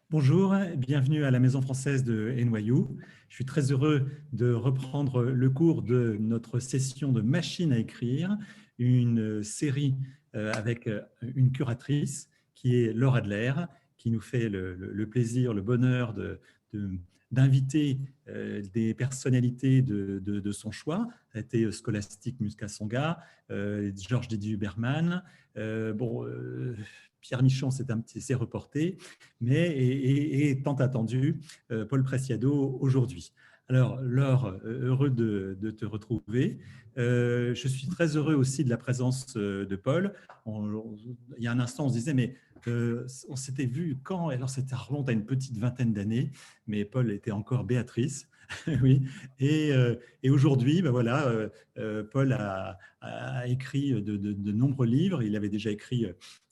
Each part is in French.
Bonjour, bienvenue à la Maison française de NYU. Je suis très heureux de reprendre le cours de notre session de machine à écrire, une série avec une curatrice qui est Laura Adler, qui nous fait le plaisir, le bonheur d'inviter des personnalités de son choix. Ça a été Scholastic Mukasonga, Georges Didier Huberman, Pierre Michon s'est reporté, mais est tant attendu, Paul Preciado aujourd'hui. Alors, Laure, heureux de te retrouver. Je suis très heureux aussi de la présence de Paul. Il y a un instant, on se disait, mais on s'était vu quand? Alors, ça remonte à une petite vingtaine d'années, mais Paul était encore Béatrice. Oui. Et aujourd'hui, ben voilà, Paul a écrit de nombreux livres. Il avait déjà écrit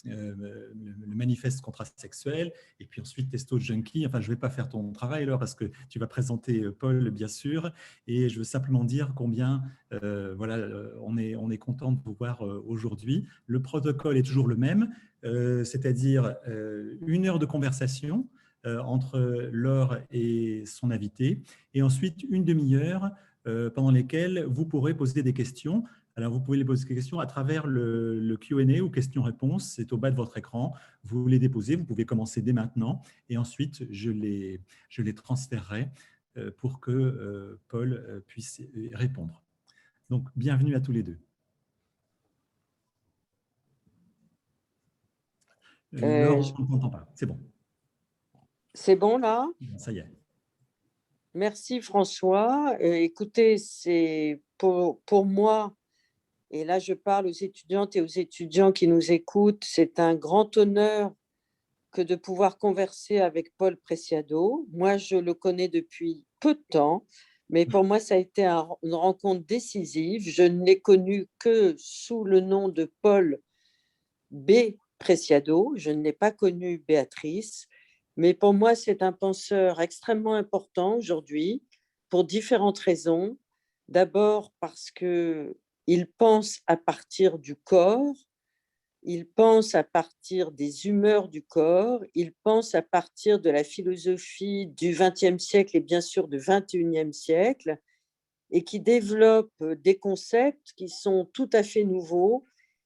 le manifeste contrasexuel, et puis ensuite Testo Junkie. Enfin, je ne vais pas faire ton travail là parce que tu vas présenter Paul, bien sûr, et je veux simplement dire combien on est content de vous voir aujourd'hui. Le protocole est toujours le même, c'est-à-dire 1 heure de conversation entre Laure et son invité, et ensuite une demi-heure pendant lesquelles vous pourrez poser des questions. Alors, vous pouvez les poser des questions à travers le Q&A ou questions-réponses. C'est au bas de votre écran. Vous les déposez. Vous pouvez commencer dès maintenant. Et ensuite, je les transférerai pour que Paul puisse répondre. Donc, bienvenue à tous les deux. Laure, on ne t'entend pas. C'est bon. C'est bon là? Ça y est. Merci François. Écoutez, c'est pour moi, et là je parle aux étudiantes et aux étudiants qui nous écoutent, c'est un grand honneur que de pouvoir converser avec Paul Preciado. Moi, je le connais depuis peu de temps, mais pour moi, ça a été une rencontre décisive. Je ne l'ai connu que sous le nom de Paul B. Preciado. Je ne l'ai pas connu Béatrice. Mais pour moi, c'est un penseur extrêmement important aujourd'hui pour différentes raisons. D'abord parce qu'il pense à partir du corps, il pense à partir des humeurs du corps, il pense à partir de la philosophie du XXe siècle et bien sûr du XXIe siècle, et qui développe des concepts qui sont tout à fait nouveaux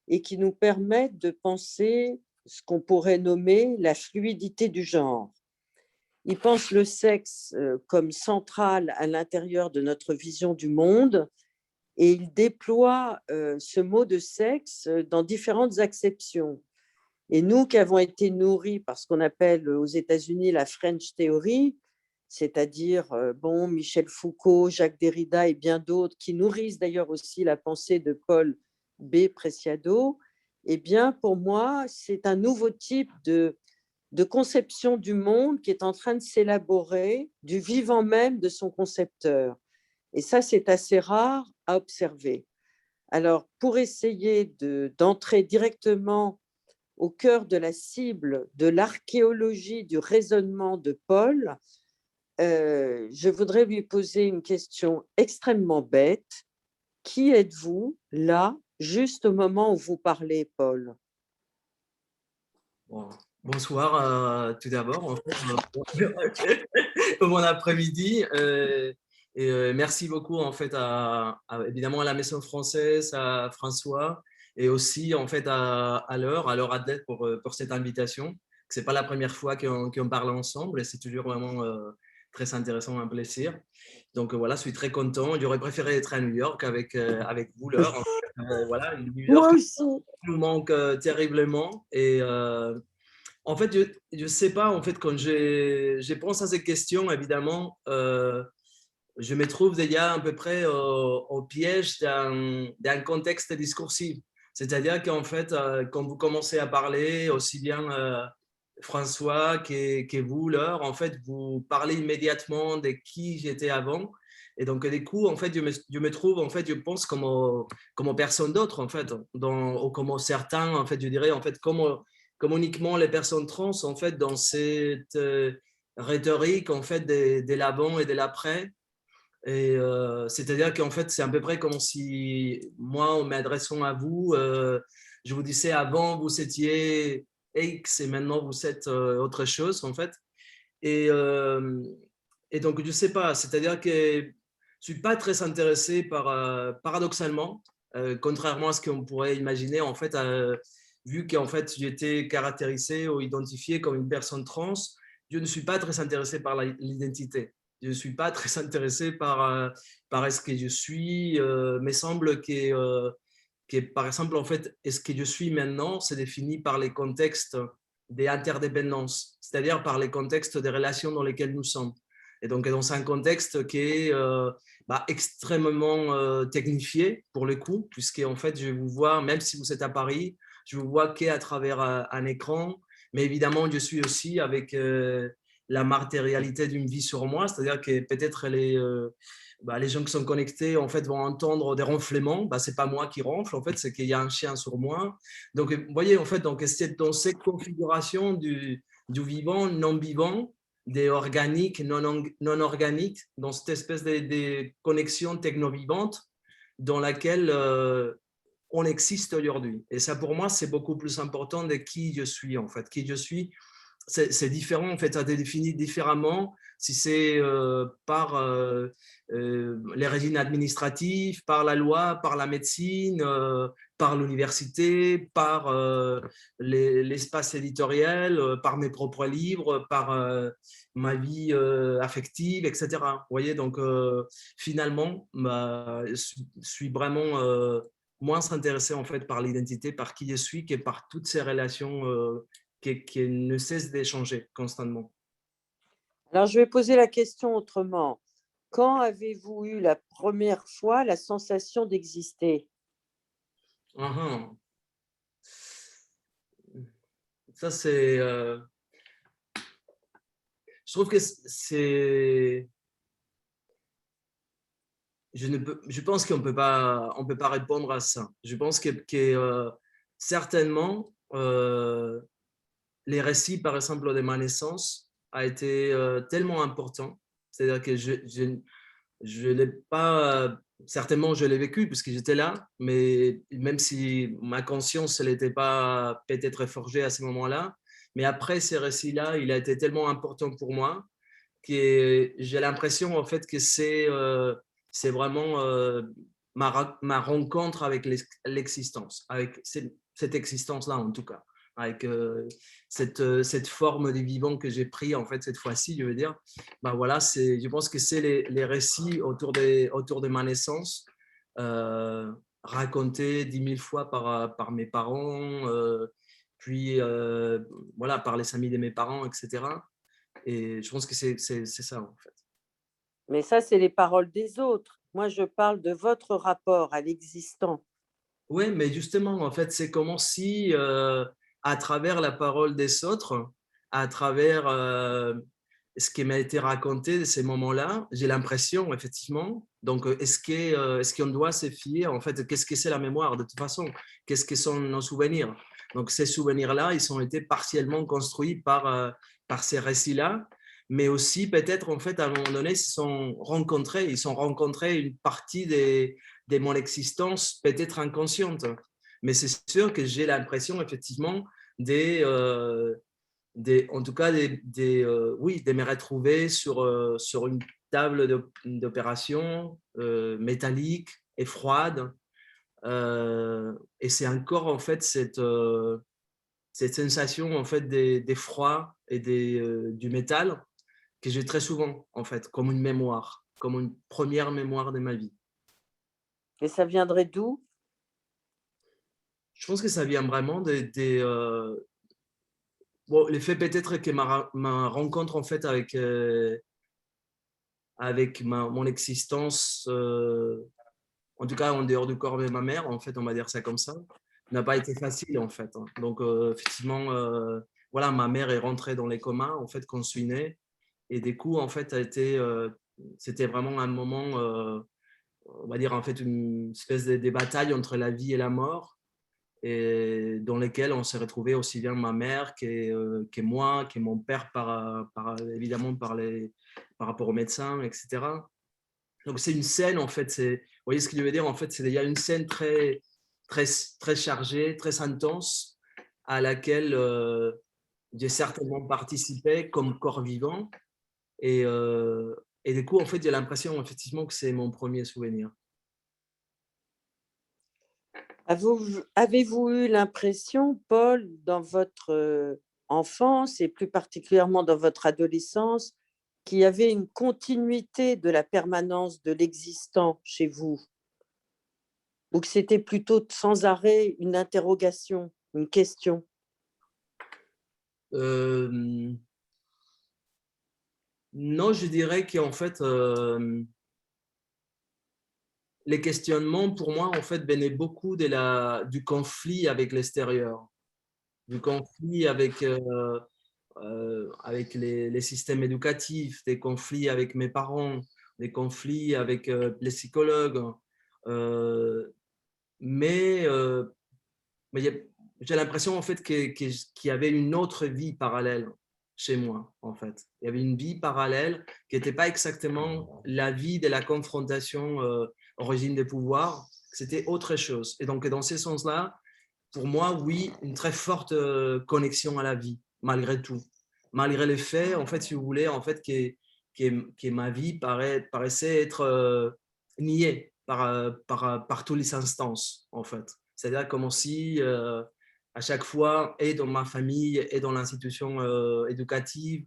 et qui nous permettent de penser ce qu'on pourrait nommer la fluidité du genre. Il pense le sexe comme central à l'intérieur de notre vision du monde, et il déploie ce mot de sexe dans différentes acceptions. Et nous qui avons été nourris par ce qu'on appelle aux États-Unis la French Theory, c'est-à-dire Michel Foucault, Jacques Derrida et bien d'autres, qui nourrissent d'ailleurs aussi la pensée de Paul B. Preciado, eh bien pour moi, c'est un nouveau type de conception du monde qui est en train de s'élaborer du vivant même de son concepteur. Et ça, c'est assez rare à observer. Alors, pour essayer d'entrer directement au cœur de la cible de l'archéologie du raisonnement de Paul, je voudrais lui poser une question extrêmement bête. Qui êtes-vous là, juste au moment où vous parlez, Paul? Bonsoir tout d'abord, en fait, bon après-midi, et merci beaucoup en fait évidemment à la Maison française, à François, et aussi en fait à Laure Adler pour cette invitation. C'est pas la première fois qu'on parle ensemble, et c'est toujours vraiment très intéressant, un plaisir. Donc voilà, je suis très content. J'aurais préféré être à New York avec vous, Laure. Voilà, New York Moi aussi. nous manque terriblement, et en fait, je sais pas, en fait, quand je pense à ces questions, évidemment, je me trouve déjà à peu près au piège d'un contexte discursif. C'est-à-dire qu'en fait, quand vous commencez à parler, aussi bien François que vous, Laure, en fait, vous parlez immédiatement de qui j'étais avant. Et donc, du coup, en fait, je me trouve, en fait, je pense comme personne d'autre, en fait, ou comme certains, en fait, je dirais, en fait, comme uniquement les personnes trans, en fait, dans cette rhétorique, en fait, de l'avant et de l'après. Et c'est-à-dire qu'en fait, c'est à peu près comme si, moi, en m'adressant à vous, je vous disais avant, vous étiez X et maintenant vous êtes autre chose en fait. Et, euh, et donc, je ne sais pas, c'est-à-dire que je ne suis pas très intéressé par, paradoxalement, contrairement à ce qu'on pourrait imaginer, en fait, vu qu'en fait, j'étais caractérisé ou identifié comme une personne trans, je ne suis pas très intéressé par l'identité. Je ne suis pas très intéressé par est-ce que je suis. Mais semble que, par exemple, en fait, est-ce que je suis maintenant, c'est défini par les contextes des interdépendances, c'est-à-dire par les contextes des relations dans lesquelles nous sommes. Et donc, dans un contexte qui est extrêmement technifié pour le coup, puisque en fait, je vous vois, même si vous êtes à Paris, je vous vois qu'à travers un écran, mais évidemment, je suis aussi avec la matérialité d'une vie sur moi, c'est-à-dire que peut-être les gens qui sont connectés en fait vont entendre des ronflements. C'est pas moi qui ronfle, en fait, c'est qu'il y a un chien sur moi. Donc, vous voyez, en fait, donc, dans cette configuration du vivant, non vivant, des organiques, non organiques, dans cette espèce de connexion techno-vivante dans laquelle on existe aujourd'hui. Et ça, pour moi, c'est beaucoup plus important de qui je suis, en fait. Qui je suis, c'est différent, en fait, ça te définit différemment si c'est par les régimes administratifs, par la loi, par la médecine, par l'université, par l'espace éditorial, par mes propres livres, par ma vie affective, etc. Vous voyez, donc finalement, je suis vraiment moins intéressé en fait par l'identité, par qui je suis, que par toutes ces relations qui ne cesse d'échanger constamment. Alors, je vais poser la question autrement. Quand avez-vous eu la première fois la sensation d'exister? Uh-huh. Ça, c'est. Je trouve que c'est. Je pense qu'on on peut pas répondre à ça. Je pense que certainement, les récits, par exemple, de ma naissance, a été tellement important. C'est-à-dire que je l'ai pas, certainement je l'ai vécu puisque j'étais là, mais même si ma conscience elle n'était pas peut-être forgée à ce moment-là, mais après ces récits-là, il a été tellement important pour moi que j'ai l'impression en fait que c'est vraiment ma rencontre avec l'existence, avec cette existence-là en tout cas, avec cette forme de vivant que j'ai pris en fait cette fois-ci, je veux dire. Voilà, je pense que c'est les récits autour de ma naissance, racontés 10 000 fois par mes parents, puis voilà, par les amis de mes parents, etc. Et je pense que c'est ça, en fait. Mais ça, c'est les paroles des autres. Moi, je parle de votre rapport à l'existant. Oui, mais justement, en fait, c'est comme si, à travers la parole des autres, à travers ce qui m'a été raconté de ces moments-là, j'ai l'impression, effectivement, donc est-ce qu'on doit se fier, en fait, qu'est-ce que c'est la mémoire de toute façon? Qu'est-ce que sont nos souvenirs? Donc, ces souvenirs-là, ils ont été partiellement construits par ces récits-là, mais aussi peut-être, en fait, à un moment donné, ils ont rencontré une partie de mon existence peut-être inconsciente. Mais c'est sûr que j'ai l'impression, effectivement, en tout cas, oui, de me retrouver sur une table d'opération métallique et froide. Et c'est encore, en fait, cette sensation, en fait, des froids et du métal que j'ai très souvent, en fait, comme une mémoire, comme une première mémoire de ma vie. Et ça viendrait d'où? Je pense que ça vient vraiment bon, le fait peut-être que ma rencontre en fait avec mon existence, en tout cas en dehors du corps de ma mère, en fait, on va dire ça comme ça, n'a pas été facile en fait. Donc effectivement, voilà, ma mère est rentrée dans les comas en fait quand je suis né, et du coup en fait c'était vraiment un moment, on va dire en fait une espèce de bataille entre la vie et la mort, et dans lesquels on s'est retrouvé aussi bien ma mère que moi, que mon père, évidemment par rapport aux médecins, etc. Donc c'est une scène, en fait, vous voyez ce que je veux dire, en fait, il y a une scène très, très, très chargée, très intense, à laquelle j'ai certainement participé comme corps vivant. Et, et du coup, en fait, j'ai l'impression effectivement que c'est mon premier souvenir. Avez-vous eu l'impression, Paul, dans votre enfance et plus particulièrement dans votre adolescence, qu'il y avait une continuité de la permanence de l'existant chez vous, ou que c'était plutôt sans arrêt une interrogation, une question? Euh, non, je dirais qu'en fait, les questionnements, pour moi, en fait, venaient beaucoup du conflit avec l'extérieur, du conflit avec les systèmes éducatifs, des conflits avec mes parents, des conflits avec les psychologues. Euh, mais j'ai l'impression en fait qu'il y avait une autre vie parallèle chez moi, en fait. Il y avait une vie parallèle qui n'était pas exactement la vie de la confrontation origine des pouvoirs, c'était autre chose. Et donc, dans ce sens-là, pour moi, oui, une très forte connexion à la vie, malgré tout. Malgré le fait, en fait, si vous voulez, en fait, que ma vie paraissait être niée par toutes les instances, en fait. C'est-à-dire comme si, à chaque fois, et dans ma famille, et dans l'institution éducative,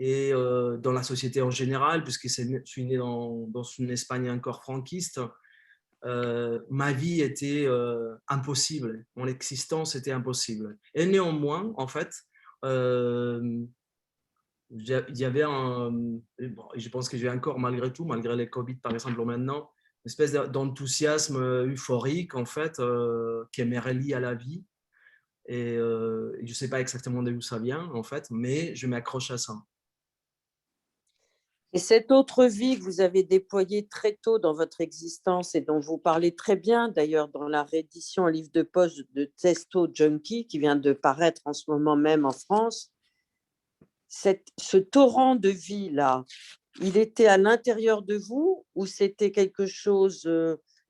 et dans la société en général, puisque je suis né dans une Espagne encore franquiste, ma vie était impossible, mon existence était impossible. Et néanmoins, en fait, euh, il y avait bon, je pense que j'ai encore malgré tout, malgré les Covid par exemple maintenant, une espèce d'enthousiasme euphorique en fait, qui me relie à la vie. Et je ne sais pas exactement d'où ça vient en fait, mais je m'accroche à ça. Et cette autre vie que vous avez déployée très tôt dans votre existence et dont vous parlez très bien d'ailleurs dans la réédition en livre de poche de Testo Junkie qui vient de paraître en ce moment même en France, ce torrent de vie-là, il était à l'intérieur de vous ou c'était quelque chose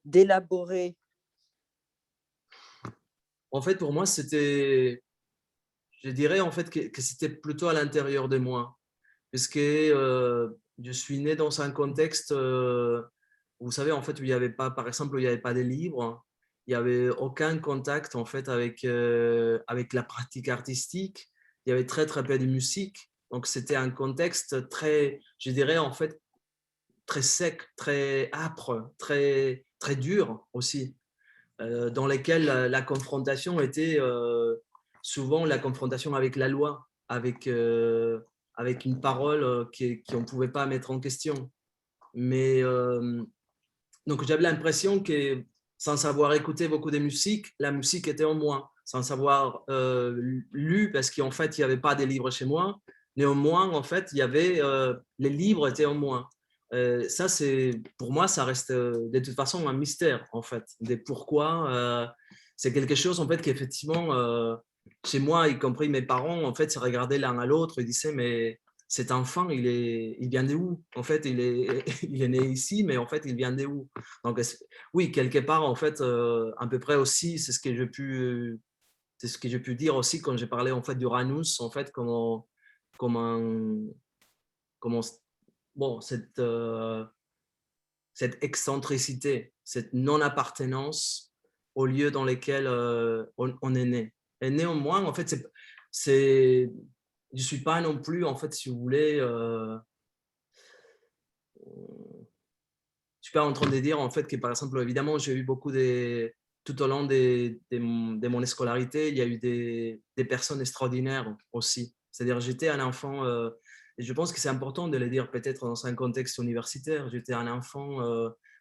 d'élaboré? En fait, pour moi, c'était, je dirais en fait que c'était plutôt à l'intérieur de moi, puisque je suis né dans un contexte, vous savez, en fait, où il n'y avait pas, par exemple, où il n'y avait pas de livres, il n'y avait aucun contact en fait avec la pratique artistique, il y avait très très peu de musique, donc c'était un contexte très, je dirais en fait, très sec, très âpre, très très dur aussi, dans lesquels la confrontation était souvent la confrontation avec la loi, avec une parole qu'on ne pouvait pas mettre en question. Mais donc j'avais l'impression que sans savoir écouter beaucoup de musique, la musique était en moi. Sans savoir lu, parce qu'en fait, il n'y avait pas de livres chez moi. Néanmoins, en fait, il y avait les livres étaient en moi. Ça, c'est pour moi, ça reste de toute façon un mystère, en fait, de pourquoi. C'est quelque chose, en fait, qu'effectivement, chez moi, y compris mes parents, en fait, se regardaient l'un à l'autre et disaient, mais cet enfant, il vient de où? En fait, il est né ici, mais en fait, il vient de où? Donc, oui, quelque part, en fait, à peu près aussi, c'est ce que j'ai pu dire aussi quand j'ai parlé en fait d'Uranus, en fait, comment, comment bon, cette excentricité, cette non-appartenance au lieu dans lesquels on est né. Et néanmoins, en fait, je ne suis pas non plus, en fait, si vous voulez, je suis pas en train de dire en fait que par exemple évidemment j'ai eu tout au long de mon scolarité il y a eu des personnes extraordinaires aussi, c'est-à-dire j'étais un enfant et je pense que c'est important de le dire peut-être dans un contexte universitaire, j'étais un enfant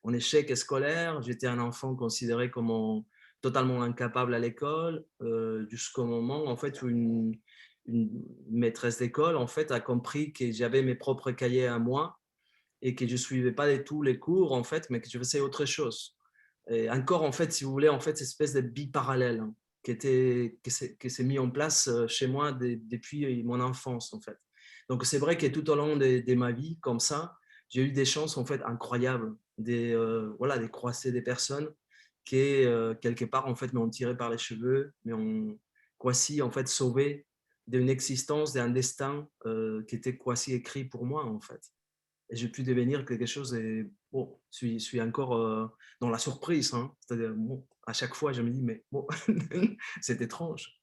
en échec scolaire, j'étais un enfant considéré comme totalement incapable à l'école jusqu'au moment en fait où une maîtresse d'école en fait a compris que j'avais mes propres cahiers à moi et que je ne suivais pas du tout les cours, en fait, mais que je faisais autre chose. Et encore, en fait, si vous voulez, en fait, cette espèce de vie parallèle hein, qui s'est mis en place chez moi depuis mon enfance, en fait. Donc, c'est vrai que tout au long de ma vie, comme ça, j'ai eu des chances, en fait, incroyables, voilà, des croiser des personnes qui, quelque part, en fait, m'ont tiré par les cheveux, quasi en fait sauvé d'une existence, d'un destin qui était quasi écrit pour moi en fait. Et j'ai pu devenir quelque chose et bon, je suis encore dans la surprise, hein. C'est-à-dire, bon, à chaque fois, je me dis, mais bon, c'est étrange.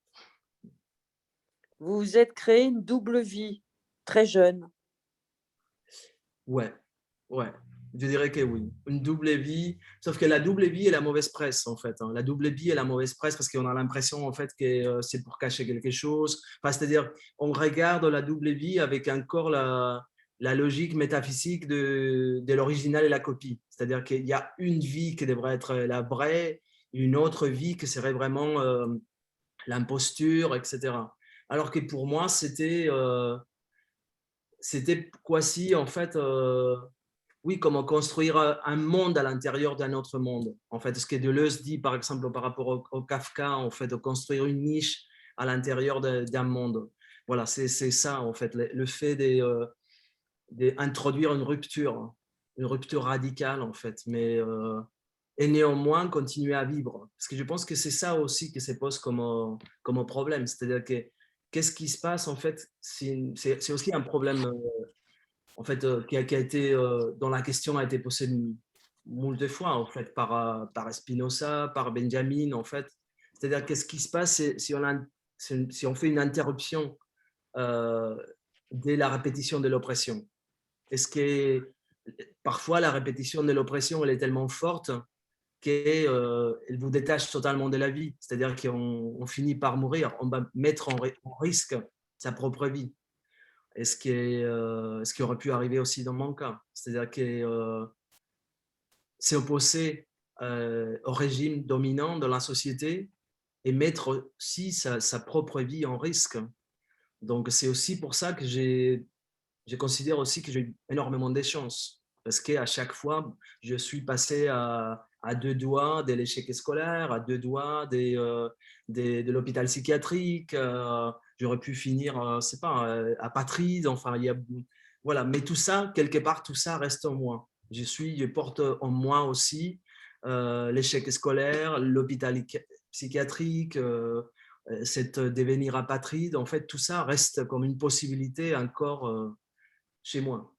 Vous vous êtes créé une double vie, très jeune. Ouais, ouais, je dirais que oui. Une double vie, sauf que la double vie est la mauvaise presse en fait, hein. La double vie est la mauvaise presse parce qu'on a l'impression en fait que c'est pour cacher quelque chose. Enfin, c'est-à-dire, on regarde la double vie avec encore la logique métaphysique de l'original et la copie. C'est-à-dire qu'il y a une vie qui devrait être la vraie, une autre vie qui serait vraiment l'imposture, etc. Alors que pour moi, c'était quasi en fait oui, comment construire un monde à l'intérieur d'un autre monde. En fait, ce que Deleuze dit, par exemple, par rapport au Kafka, en fait, de construire une niche à l'intérieur d'un monde. Voilà, c'est ça, en fait, le fait d'introduire une rupture radicale, en fait, mais et néanmoins continuer à vivre. Parce que je pense que c'est ça aussi qui se pose comme problème. C'est-à-dire que qu'est-ce qui se passe, en fait, c'est aussi un problème en fait, qui a été, dont la question a été posée moult de fois, en fait, par Spinoza, par Benjamin, en fait. C'est-à-dire, qu'est-ce qui se passe si on fait une interruption euh, dès la répétition de l'oppression? Est-ce que parfois la répétition de l'oppression, elle est tellement forte qu'elle vous détache totalement de la vie? C'est-à-dire qu'on finit par mourir, on va mettre en risque sa propre vie. Ce qui aurait pu arriver aussi dans mon cas. C'est-à-dire que s'opposer au régime dominant de la société et mettre aussi sa propre vie en risque. Donc, c'est aussi pour ça que je considère aussi que j'ai eu énormément de chance. Parce qu'à chaque fois, je suis passé à deux doigts de l'échec scolaire, à deux doigts de l'hôpital psychiatrique. J'aurais pu finir, c'est pas, apatride. Enfin, voilà. Mais tout ça, quelque part, tout ça reste en moi. Je porte en moi aussi l'échec scolaire, l'hôpital psychiatrique, cette devenir apatride. En fait, tout ça reste comme une possibilité encore chez moi.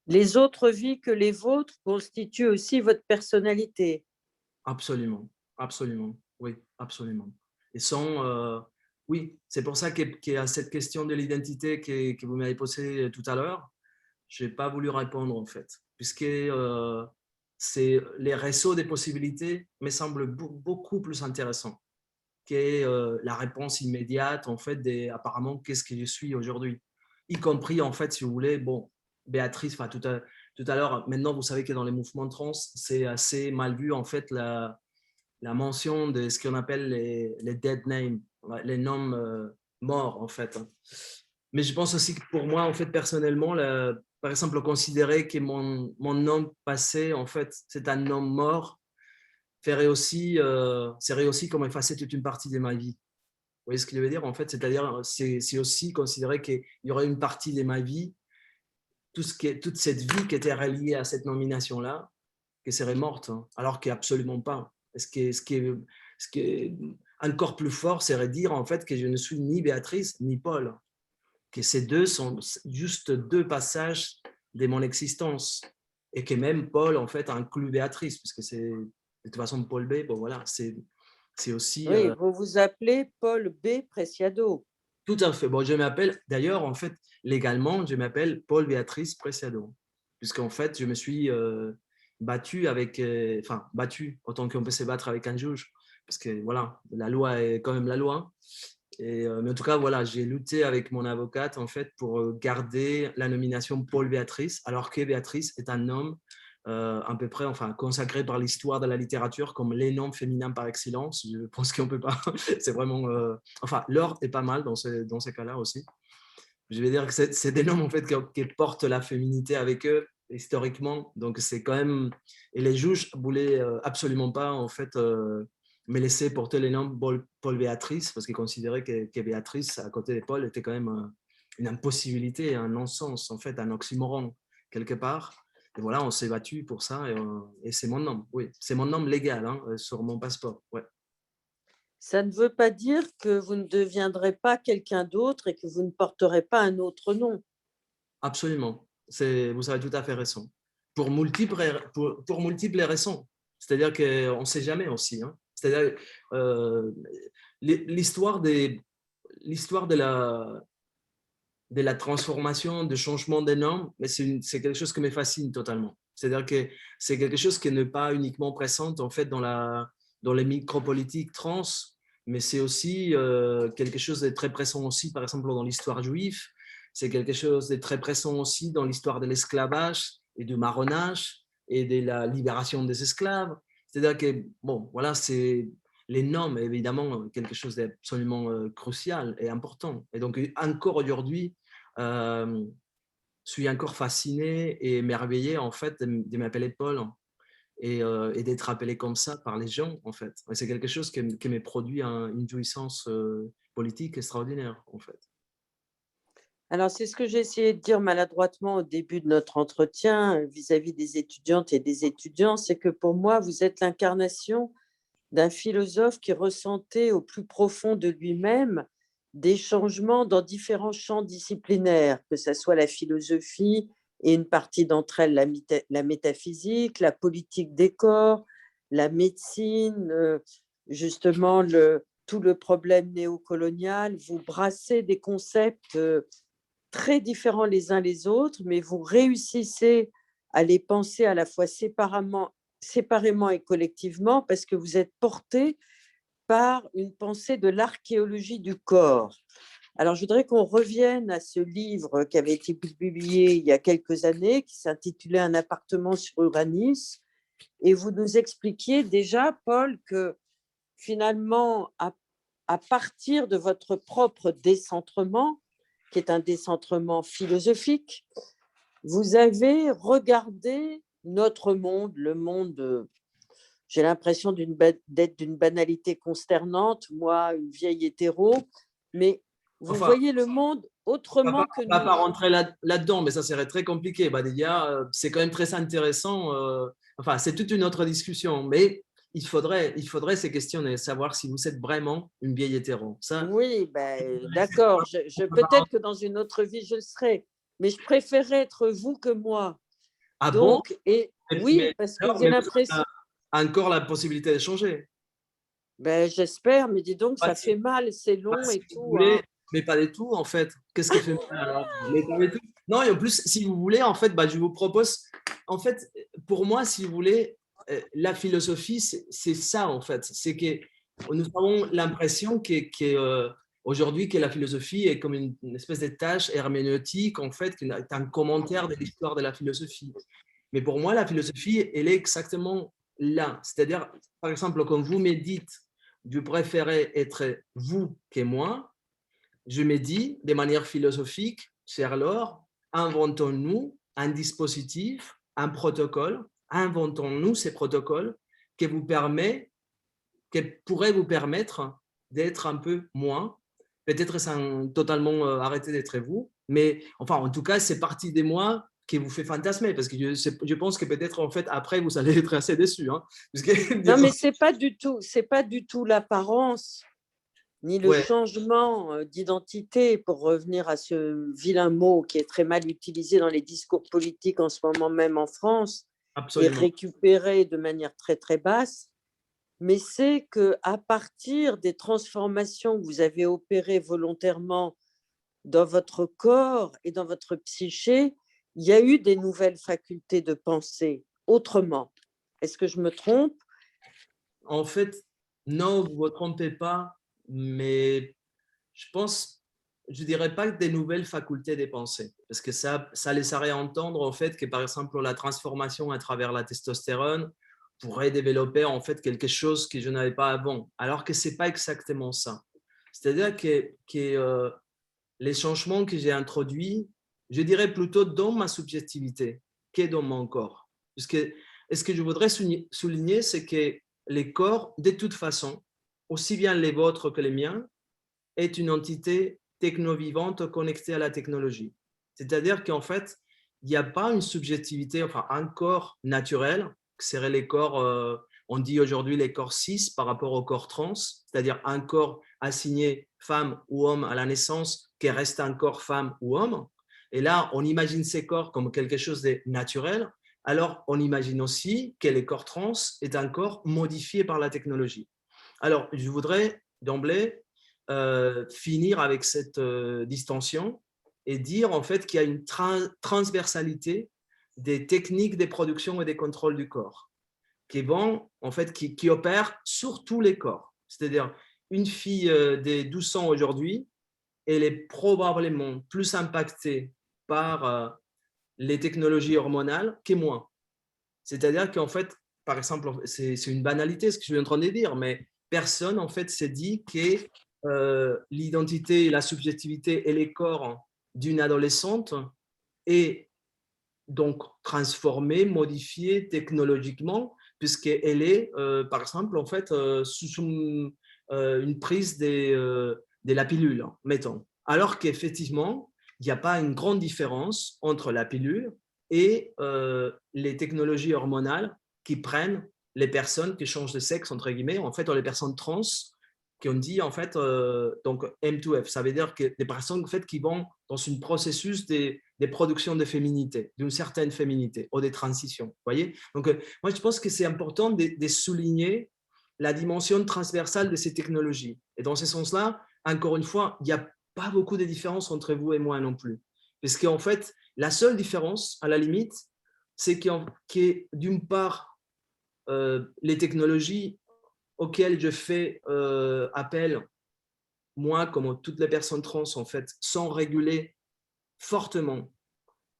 Les autres vies que les vôtres constituent aussi votre personnalité. Absolument, absolument, oui, absolument. Et sans, oui, c'est pour ça qu'il y a cette question de l'identité que vous m'avez posée tout à l'heure. Je n'ai pas voulu répondre en fait, puisque c'est les réseaux des possibilités me semblent beaucoup plus intéressants que la réponse immédiate en fait apparemment qu'est-ce que je suis aujourd'hui, y compris en fait si vous voulez, bon, Béatrice, enfin tout à l'heure, maintenant vous savez que dans les mouvements trans, c'est assez mal vu en fait la mention de ce qu'on appelle les dead names, les noms morts en fait. Mais je pense aussi que pour moi, en fait, personnellement, par exemple, considérer que mon nom passé, en fait, c'est un nom mort, serait aussi comme effacer toute une partie de ma vie. Vous voyez ce que je veux dire? En fait, c'est-à-dire, c'est aussi considérer qu'il y aurait une partie de ma vie, toute cette vie qui était reliée à cette nomination-là, qui serait morte, hein, alors qu'absolument pas. Ce qui est encore plus fort, c'est de dire en fait que je ne suis ni Béatrice ni Paul, que ces deux sont juste deux passages de mon existence, et que même Paul en fait inclut Béatrice, puisque c'est de toute façon Paul B. Bon voilà, c'est aussi Oui, vous vous appelez Paul B. Preciado. tout à fait. Bon, je m'appelle d'ailleurs en fait légalement, je m'appelle Paul Béatrice Preciado, puisqu'en fait je me suis battu avec, enfin battu autant qu'on peut se battre avec un juge, parce que voilà, la loi est quand même la loi. Et, mais en tout cas, voilà, j'ai lutté avec mon avocate en fait pour garder la nomination Paul Béatrice, alors que Béatrice est un nom à peu près, enfin, consacré par l'histoire de la littérature comme les noms féminins par excellence. Je pense qu'on peut pas. C'est vraiment, enfin, l'or est pas mal dans ces cas-là aussi. Je vais dire que c'est des noms en fait qui portent la féminité avec eux historiquement, donc c'est quand même. Et les juges voulaient absolument pas en fait me laisser porter les noms Paul Béatrice, parce qu'ils considéraient que Béatrice à côté de Paul était quand même une impossibilité, un non-sens en fait, un oxymoron quelque part. Et voilà, on s'est battu pour ça, et c'est mon nom, oui, c'est mon nom légal hein, sur mon passeport, ouais. Ça ne veut pas dire que vous ne deviendrez pas quelqu'un d'autre et que vous ne porterez pas un autre nom. Absolument. Vous avez tout à fait raison. Pour multiples raisons. C'est-à-dire qu'on ne sait jamais aussi. Hein. C'est-à-dire l'histoire de la transformation, du changement des normes, mais c'est quelque chose qui me fascine totalement. C'est-à-dire que c'est quelque chose qui n'est pas uniquement présent en fait dans les micropolitiques trans, mais c'est aussi quelque chose de très présent aussi, par exemple, dans l'histoire juive. C'est quelque chose de très présent aussi dans l'histoire de l'esclavage et du marronnage et de la libération des esclaves. C'est-à-dire que, bon, voilà, c'est les normes, évidemment, quelque chose d'absolument crucial et important. Et donc, encore aujourd'hui, je suis encore fasciné et émerveillé, en fait, de m'appeler Paul et d'être appelé comme ça par les gens, en fait. Et c'est quelque chose qui me produit une jouissance politique extraordinaire, en fait. Alors, c'est ce que j'ai essayé de dire maladroitement au début de notre entretien vis-à-vis des étudiantes et des étudiants, c'est que pour moi, vous êtes l'incarnation d'un philosophe qui ressentait au plus profond de lui-même des changements dans différents champs disciplinaires, que ce soit la philosophie et une partie d'entre elles, la métaphysique, la politique des corps, la médecine, justement tout le problème néocolonial. Vous brassez des concepts très différents les uns les autres, mais vous réussissez à les penser à la fois séparément et collectivement parce que vous êtes porté par une pensée de l'archéologie du corps. Alors, je voudrais qu'on revienne à ce livre qui avait été publié il y a quelques années, qui s'intitulait « Un appartement sur Uranus ». Et vous nous expliquiez déjà, Paul, que finalement, à partir de votre propre décentrement, qui est un décentrement philosophique, vous avez regardé notre monde, le monde, j'ai l'impression d'être d'une banalité consternante, moi, une vieille hétéro, mais vous voyez le monde autrement que nous. On ne va pas rentrer là-dedans, mais ça serait très compliqué. Déjà, c'est quand même très intéressant. Enfin, c'est toute une autre discussion, mais il faudrait se questionner, savoir si vous êtes vraiment une vieille hétéro. Ça, oui, d'accord. Peut-être que dans une autre vie, je le serai, mais je préférais être vous que moi. Ah donc, bon? Oui, parce que j'ai l'impression… Encore la possibilité de changer. J'espère, mais dis donc, ça fait mal, c'est long et tout. Voulez, mais pas du tout, en fait. Qu'est-ce qui fait mal alors? Mais pas du tout. Non, et en plus, si vous voulez, en fait, je vous propose, en fait, pour moi, si vous voulez, la philosophie, c'est ça, en fait. C'est que nous avons l'impression aujourd'hui que la philosophie est comme une espèce de tâche herméneutique, en fait, qui est un commentaire de l'histoire de la philosophie. Mais pour moi, la philosophie, elle est exactement là. C'est-à-dire, par exemple, quand vous me dites, je préférais être vous que moi, je me dis de manière philosophique, cher Laure, inventons-nous un dispositif, un protocole, inventons-nous ces protocoles qui pourraient vous permettre d'être un peu moins, peut-être sans totalement arrêter d'être vous, mais enfin, en tout cas, c'est partie de moi qui vous fait fantasmer, parce que je pense que peut-être, en fait, après, vous allez être assez déçus. Hein, non, mais c'est pas du tout l'apparence, ni le changement d'identité, pour revenir à ce vilain mot qui est très mal utilisé dans les discours politiques en ce moment même en France. Absolument. Et récupéré de manière très, très basse. Mais c'est qu'à partir des transformations que vous avez opérées volontairement dans votre corps et dans votre psyché, il y a eu des nouvelles facultés de penser autrement. Est-ce que je me trompe? En fait, non, vous ne vous trompez pas, mais je pense, je ne dirais pas des nouvelles facultés de penser, parce que ça laisserait entendre en fait que, par exemple, la transformation à travers la testostérone pourrait développer en fait quelque chose que je n'avais pas avant, alors que ce n'est pas exactement ça. C'est-à-dire que les changements que j'ai introduits, je dirais plutôt dans ma subjectivité que dans mon corps. Parce que, ce que je voudrais souligner, c'est que les corps, de toute façon, aussi bien les vôtres que les miens, est une entité techno-vivante connectée à la technologie. C'est-à-dire qu'en fait, il n'y a pas une subjectivité, enfin un corps naturel, qui serait les corps on dit aujourd'hui les corps cis par rapport au corps trans, c'est-à-dire un corps assigné femme ou homme à la naissance qui reste un corps femme ou homme. Et là, on imagine ces corps comme quelque chose de naturel. Alors, on imagine aussi que le corps trans est un corps modifié par la technologie. Alors, je voudrais d'emblée finir avec cette distinction et dire en fait qu'il y a une transversalité des techniques de production et des contrôles du corps qui vont en fait qui opèrent sur tous les corps. C'est-à-dire une fille de 12 ans aujourd'hui, elle est probablement plus impactée par les technologies hormonales que moi. C'est-à-dire qu'en fait, par exemple, c'est une banalité ce que je suis en train de dire, mais personne en fait s'est dit que l'identité, la subjectivité et les corps d'une adolescente est donc transformée, modifiée technologiquement, puisqu'elle est, par exemple, en fait, sous une prise de la pilule, mettons. Alors qu'effectivement, il n'y a pas une grande différence entre la pilule et les technologies hormonales qui prennent les personnes qui changent de sexe, entre guillemets, en fait, les personnes trans, qui ont dit, en fait, donc M2F, ça veut dire que des personnes en fait, qui vont dans un processus des productions de féminité, d'une certaine féminité, ou des transitions, vous voyez. Donc, moi, je pense que c'est important de souligner la dimension transversale de ces technologies. Et dans ce sens-là, encore une fois, il n'y a pas beaucoup de différence entre vous et moi non plus. Parce qu'en fait, la seule différence, à la limite, c'est que d'une part, les technologies auxquelles je fais appel, moi, comme toutes les personnes trans, en fait, sont régulées fortement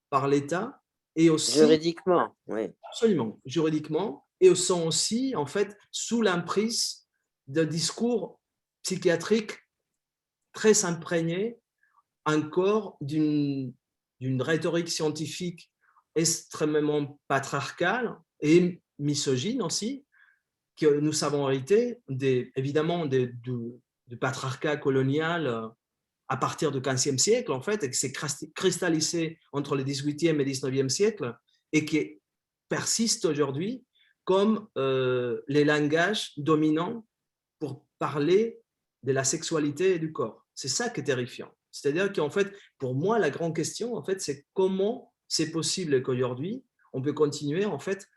par l'État et aussi… Juridiquement, oui. Absolument, juridiquement, et sont aussi, en fait, sous l'emprise d'un discours psychiatrique très imprégné, encore d'une rhétorique scientifique extrêmement patriarcale et misogyne aussi, que nous savons hériter évidemment du patriarcat colonial à partir du XVe siècle, en fait, et qui s'est cristallisé entre le XVIIIe et XIXe siècle, et qui persiste aujourd'hui comme les langages dominants pour parler de la sexualité et du corps. C'est ça qui est terrifiant. C'est-à-dire qu'en fait, pour moi, la grande question, en fait, c'est comment c'est possible qu'aujourd'hui, on peut continuer, en fait,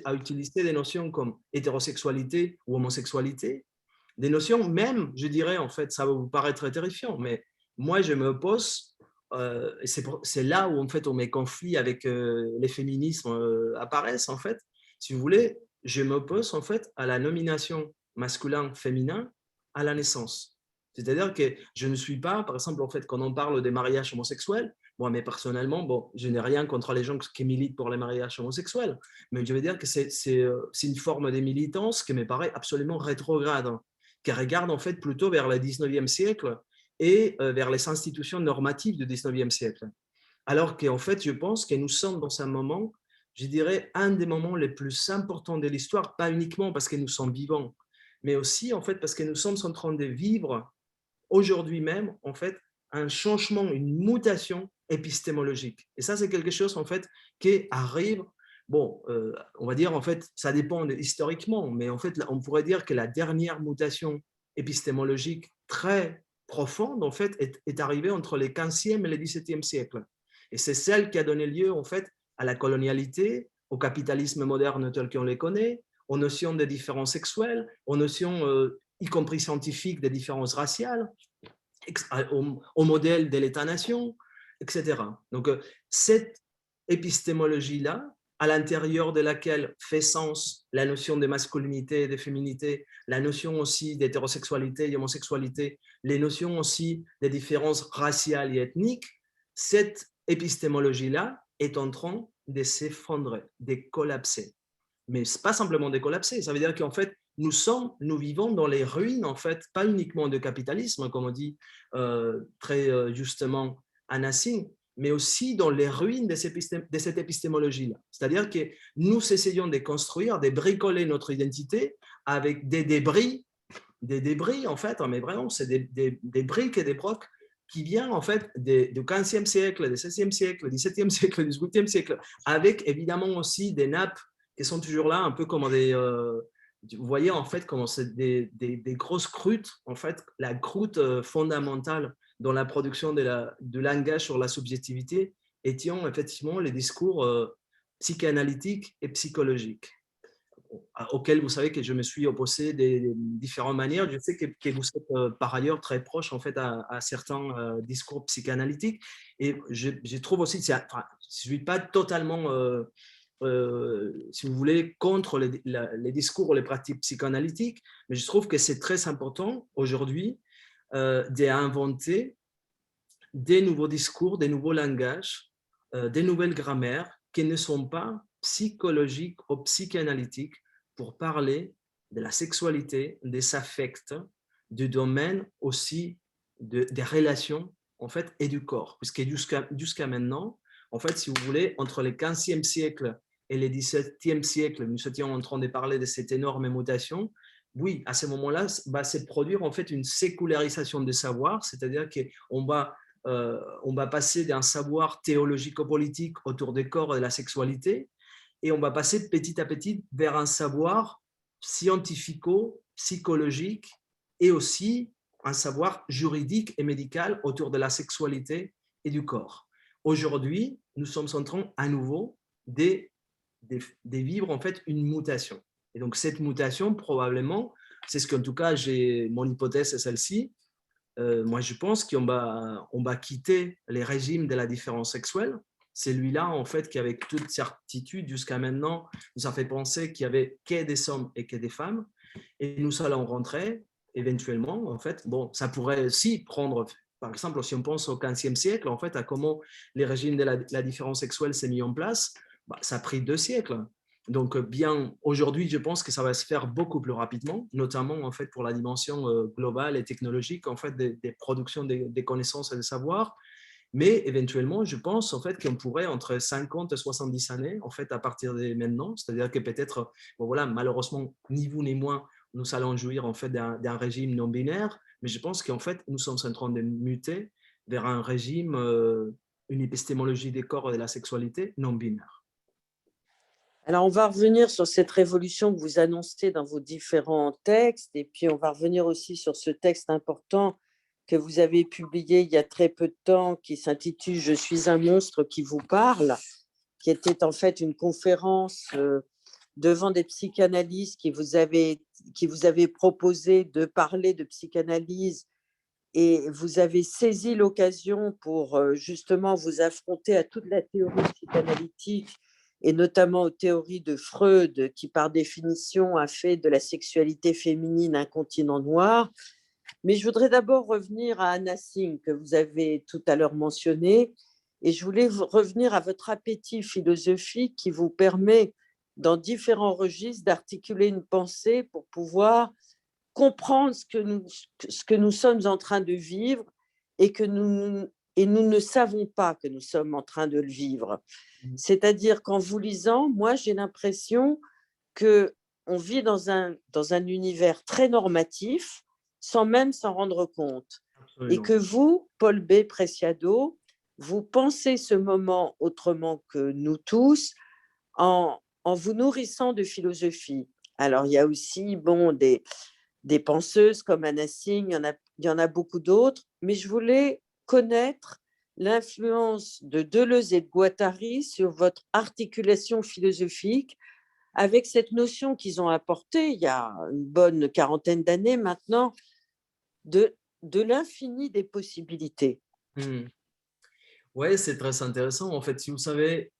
à utiliser des notions comme hétérosexualité ou homosexualité, des notions même, je dirais, en fait, ça va vous paraître terrifiant, mais moi, je m'oppose, c'est là où, en fait, mes conflits avec les féminismes apparaissent, en fait. Si vous voulez, je m'oppose, en fait, à la nomination masculin-féminin à la naissance. C'est-à-dire que je ne suis pas, par exemple, en fait, quand on parle des mariages homosexuels, moi, mais personnellement, bon, je n'ai rien contre les gens qui militent pour les mariages homosexuels, mais je veux dire que c'est une forme de militance qui me paraît absolument rétrograde, qui regarde en fait plutôt vers le 19e siècle et vers les institutions normatives du 19e siècle. Alors qu'en fait, je pense que nous sommes dans un moment, je dirais, un des moments les plus importants de l'histoire, pas uniquement parce que nous sommes vivants, mais aussi en fait parce que nous sommes en train de vivre aujourd'hui même, en fait, un changement, une mutation épistémologique. Et ça, c'est quelque chose, en fait, qui arrive, bon, on va dire, en fait, ça dépend historiquement, mais en fait, on pourrait dire que la dernière mutation épistémologique très profonde, en fait, est arrivée entre le 15e et le 17e siècle. Et c'est celle qui a donné lieu, en fait, à la colonialité, au capitalisme moderne tel qu'on les connaît, aux notions de différences sexuelles, aux notions y compris scientifiques, des différences raciales, au modèle de l'État-nation, etc. Donc, cette épistémologie-là, à l'intérieur de laquelle fait sens la notion de masculinité et de féminité, la notion aussi d'hétérosexualité et d'homosexualité, les notions aussi des différences raciales et ethniques, cette épistémologie-là est en train de s'effondrer, de collapser. Mais ce n'est pas simplement de collapser, ça veut dire qu'en fait, nous vivons dans les ruines, en fait, pas uniquement de capitalisme, comme on dit très justement Anna Singh, mais aussi dans les ruines de cette épistémologie-là. C'est-à-dire que nous essayons de construire, de bricoler notre identité avec des débris, en fait, mais vraiment, c'est des briques et des brocs qui viennent en fait du 15e siècle, du 16e siècle, du 17e siècle, du 18e siècle, avec évidemment aussi des nappes qui sont toujours là, un peu comme des… vous voyez, en fait, comment c'est des grosses croûtes, en fait, la croûte fondamentale dans la production de langage sur la subjectivité étant effectivement les discours psychanalytiques et psychologiques, auxquels vous savez que je me suis opposé de différentes manières. Je sais que vous êtes par ailleurs très proche en fait à certains discours psychanalytiques, et je trouve aussi, enfin, je ne suis pas totalement, si vous voulez, contre les discours ou les pratiques psychanalytiques, mais je trouve que c'est très important aujourd'hui d'inventer des nouveaux discours, des nouveaux langages, des nouvelles grammaires qui ne sont pas psychologiques ou psychanalytiques pour parler de la sexualité, des affects, du domaine aussi des relations en fait, et du corps. Puisque jusqu'à maintenant, en fait, si vous voulez, entre le 15e siècle et le 17e siècle, nous étions en train de parler de cette énorme mutation. Oui, à ce moment-là, va se produire en fait une sécularisation des savoirs, c'est-à-dire qu'on va passer d'un savoir théologico-politique autour des corps et de la sexualité, et on va passer petit à petit vers un savoir scientifico-psychologique et aussi un savoir juridique et médical autour de la sexualité et du corps. Aujourd'hui, nous sommes en train à nouveau de vivre en fait une mutation. Et donc cette mutation, probablement, c'est ce qu'en tout cas, mon hypothèse est celle-ci. Moi, je pense qu'on va quitter les régimes de la différence sexuelle. Celui-là, en fait, qui avec toute certitude jusqu'à maintenant, nous a fait penser qu'il n'y avait que des hommes et que des femmes. Et nous allons rentrer, éventuellement, en fait, bon, ça pourrait aussi prendre, par exemple, si on pense au 15e siècle, en fait, à comment les régimes de la différence sexuelle s'est mis en place, ça a pris 2 siècles. Donc, bien, aujourd'hui, je pense que ça va se faire beaucoup plus rapidement, notamment en fait pour la dimension globale et technologique en fait des productions des connaissances et des savoirs. Mais éventuellement, je pense en fait qu'on pourrait entre 50 et 70 années en fait à partir de maintenant, c'est-à-dire que peut-être, bon, voilà, malheureusement, ni vous ni moi, nous allons jouir en fait d'un régime non binaire, mais je pense qu'en fait, nous sommes en train de muter vers un régime, une épistémologie des corps et de la sexualité non binaire. Alors, on va revenir sur cette révolution que vous annoncez dans vos différents textes, et puis on va revenir aussi sur ce texte important que vous avez publié il y a très peu de temps, qui s'intitule « Je suis un monstre qui vous parle », qui était en fait une conférence devant des psychanalystes qui vous avaient proposé de parler de psychanalyse, et vous avez saisi l'occasion pour justement vous affronter à toute la théorie psychanalytique, et notamment aux théories de Freud, qui par définition a fait de la sexualité féminine un continent noir. Mais je voudrais d'abord revenir à Anna Singh, que vous avez tout à l'heure mentionné, et je voulais revenir à votre appétit philosophique qui vous permet, dans différents registres, d'articuler une pensée pour pouvoir comprendre ce que nous sommes en train de vivre, et nous ne savons pas que nous sommes en train de le vivre. C'est-à-dire qu'en vous lisant, moi, j'ai l'impression qu'on vit dans un univers très normatif, sans même s'en rendre compte. Absolument. Et que vous, Paul B. Preciado, vous pensez ce moment autrement que nous tous, en vous nourrissant de philosophie. Alors, il y a aussi des penseuses comme Anna Singh, il y en a beaucoup d'autres, mais je voulais connaître l'influence de Deleuze et de Guattari sur votre articulation philosophique, avec cette notion qu'ils ont apportée il y a une bonne quarantaine d'années maintenant, de l'infini des possibilités. Oui, c'est très intéressant. En fait, si vous savez,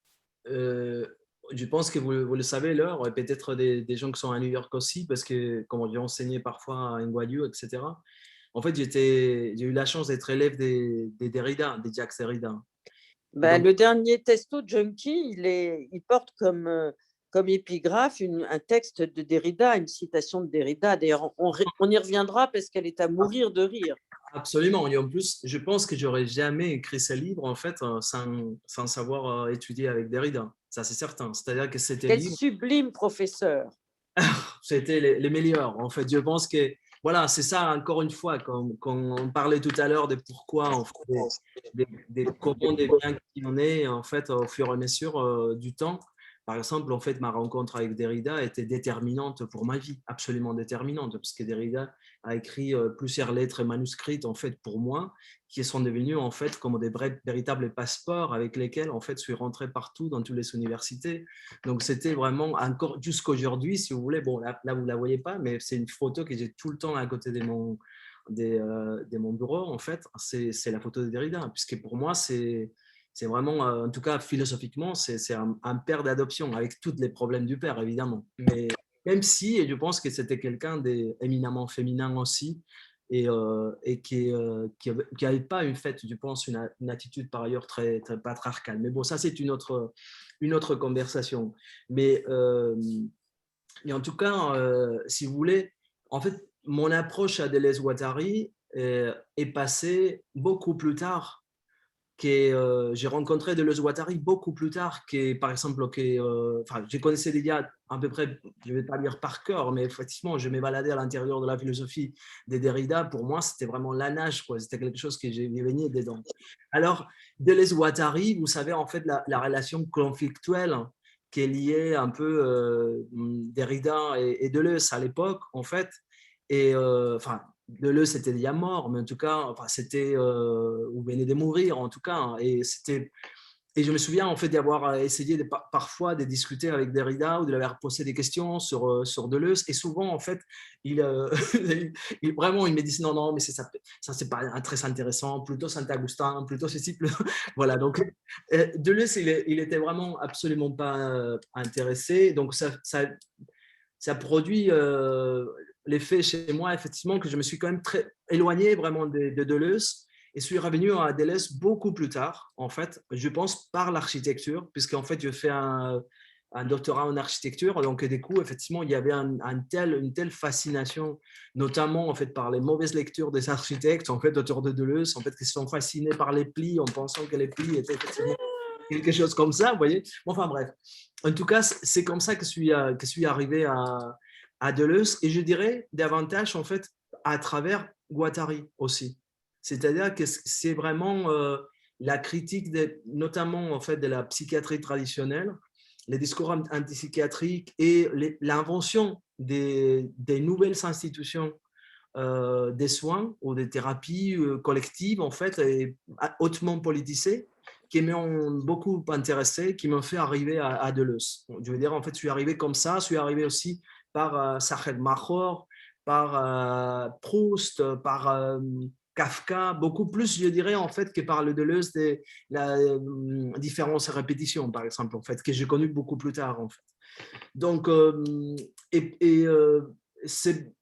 je pense que vous le savez, l'heure, et peut-être des gens qui sont à New York aussi, parce que, comme j'ai enseigné parfois à NYU, etc. En fait, j'ai eu la chance d'être élève des Derrida, des Jacques Derrida. Donc, le dernier Testo Junkie, il porte comme épigraphe un texte de Derrida, une citation de Derrida. D'ailleurs, on y reviendra parce qu'elle est à mourir de rire. Absolument. Et en plus, je pense que j'aurais jamais écrit ce livre en fait sans savoir étudier avec Derrida. Ça, c'est certain. C'est-à-dire que c'était Quel sublime professeur. C'était les meilleurs. En fait, je pense que voilà, c'est ça. Encore une fois, quand on parlait tout à l'heure de pourquoi on fait comment devient qui on est en fait au fur et à mesure du temps. par exemple, en fait, ma rencontre avec Derrida était déterminante pour ma vie, absolument déterminante, parce que Derrida a écrit plusieurs lettres manuscrites, en fait, pour moi, qui sont devenues, en fait, comme des véritables passeports avec lesquels, en fait, je suis rentré partout dans toutes les universités. Donc, c'était vraiment encore jusqu'aujourd'hui, si vous voulez, bon, là vous ne la voyez pas, mais c'est une photo que j'ai tout le temps à côté de mon bureau, en fait, c'est la photo de Derrida, puisque pour moi, c'est vraiment, en tout cas philosophiquement, c'est un père d'adoption, avec tous les problèmes du père, évidemment. Mais même si, et je pense que c'était quelqu'un d'éminemment féminin aussi, et qui n'avait pas, je pense, une attitude par ailleurs très, très patriarcale. Mais bon, ça, c'est une autre conversation. Mais en tout cas, si vous voulez, en fait, mon approche à Deleuze Guattari est passée beaucoup plus tard. J'ai rencontré Deleuze Guattari beaucoup plus tard, par exemple, je connaissais déjà à peu près, je ne vais pas dire par cœur, mais effectivement, je m'ai baladé à l'intérieur de la philosophie de Derrida. Pour moi, c'était vraiment la nage, quoi. C'était quelque chose que j'ai baigné dedans. Alors, Deleuze Guattari, vous savez, en fait, la relation conflictuelle qui est liée un peu Derrida et Deleuze à l'époque, en fait, et Deleuze c'était déjà mort, mais en tout cas, c'était ou venait de mourir en tout cas, hein, et je me souviens en fait d'avoir essayé parfois de discuter avec Derrida ou de lui avoir posé des questions sur Deleuze, et souvent en fait vraiment il me disait non mais ça c'est pas très intéressant, plutôt Saint-Augustin, plutôt ceci, voilà. Donc Deleuze il était vraiment absolument pas intéressé, donc ça produit l'effet chez moi, effectivement, que je me suis quand même très éloigné vraiment de Deleuze, et suis revenu à Deleuze beaucoup plus tard, en fait, je pense par l'architecture, puisqu'en fait, je fais un doctorat en architecture, donc du coup, effectivement, il y avait une telle fascination, notamment en fait par les mauvaises lectures des architectes, en fait, autour de Deleuze, en fait, qui sont fascinés par les plis, en pensant que les plis étaient effectivement quelque chose comme ça, vous voyez. Enfin bref, en tout cas, c'est comme ça que je suis arrivé à Deleuze, et je dirais davantage en fait à travers Guattari aussi. C'est-à-dire que c'est vraiment la critique, notamment en fait de la psychiatrie traditionnelle, les discours antipsychiatriques et l'invention des nouvelles institutions des soins ou des thérapies collectives en fait, et hautement politisées, qui m'ont beaucoup intéressé, qui m'ont fait arriver à Deleuze. Je veux dire, en fait, je suis arrivé comme ça, je suis arrivé aussi par Sacher Mahor, par Proust, par Kafka, beaucoup plus, je dirais, en fait, que par le Deleuze de la différence et répétition, par exemple, en fait, que j'ai connu beaucoup plus tard, en fait. Donc, c'est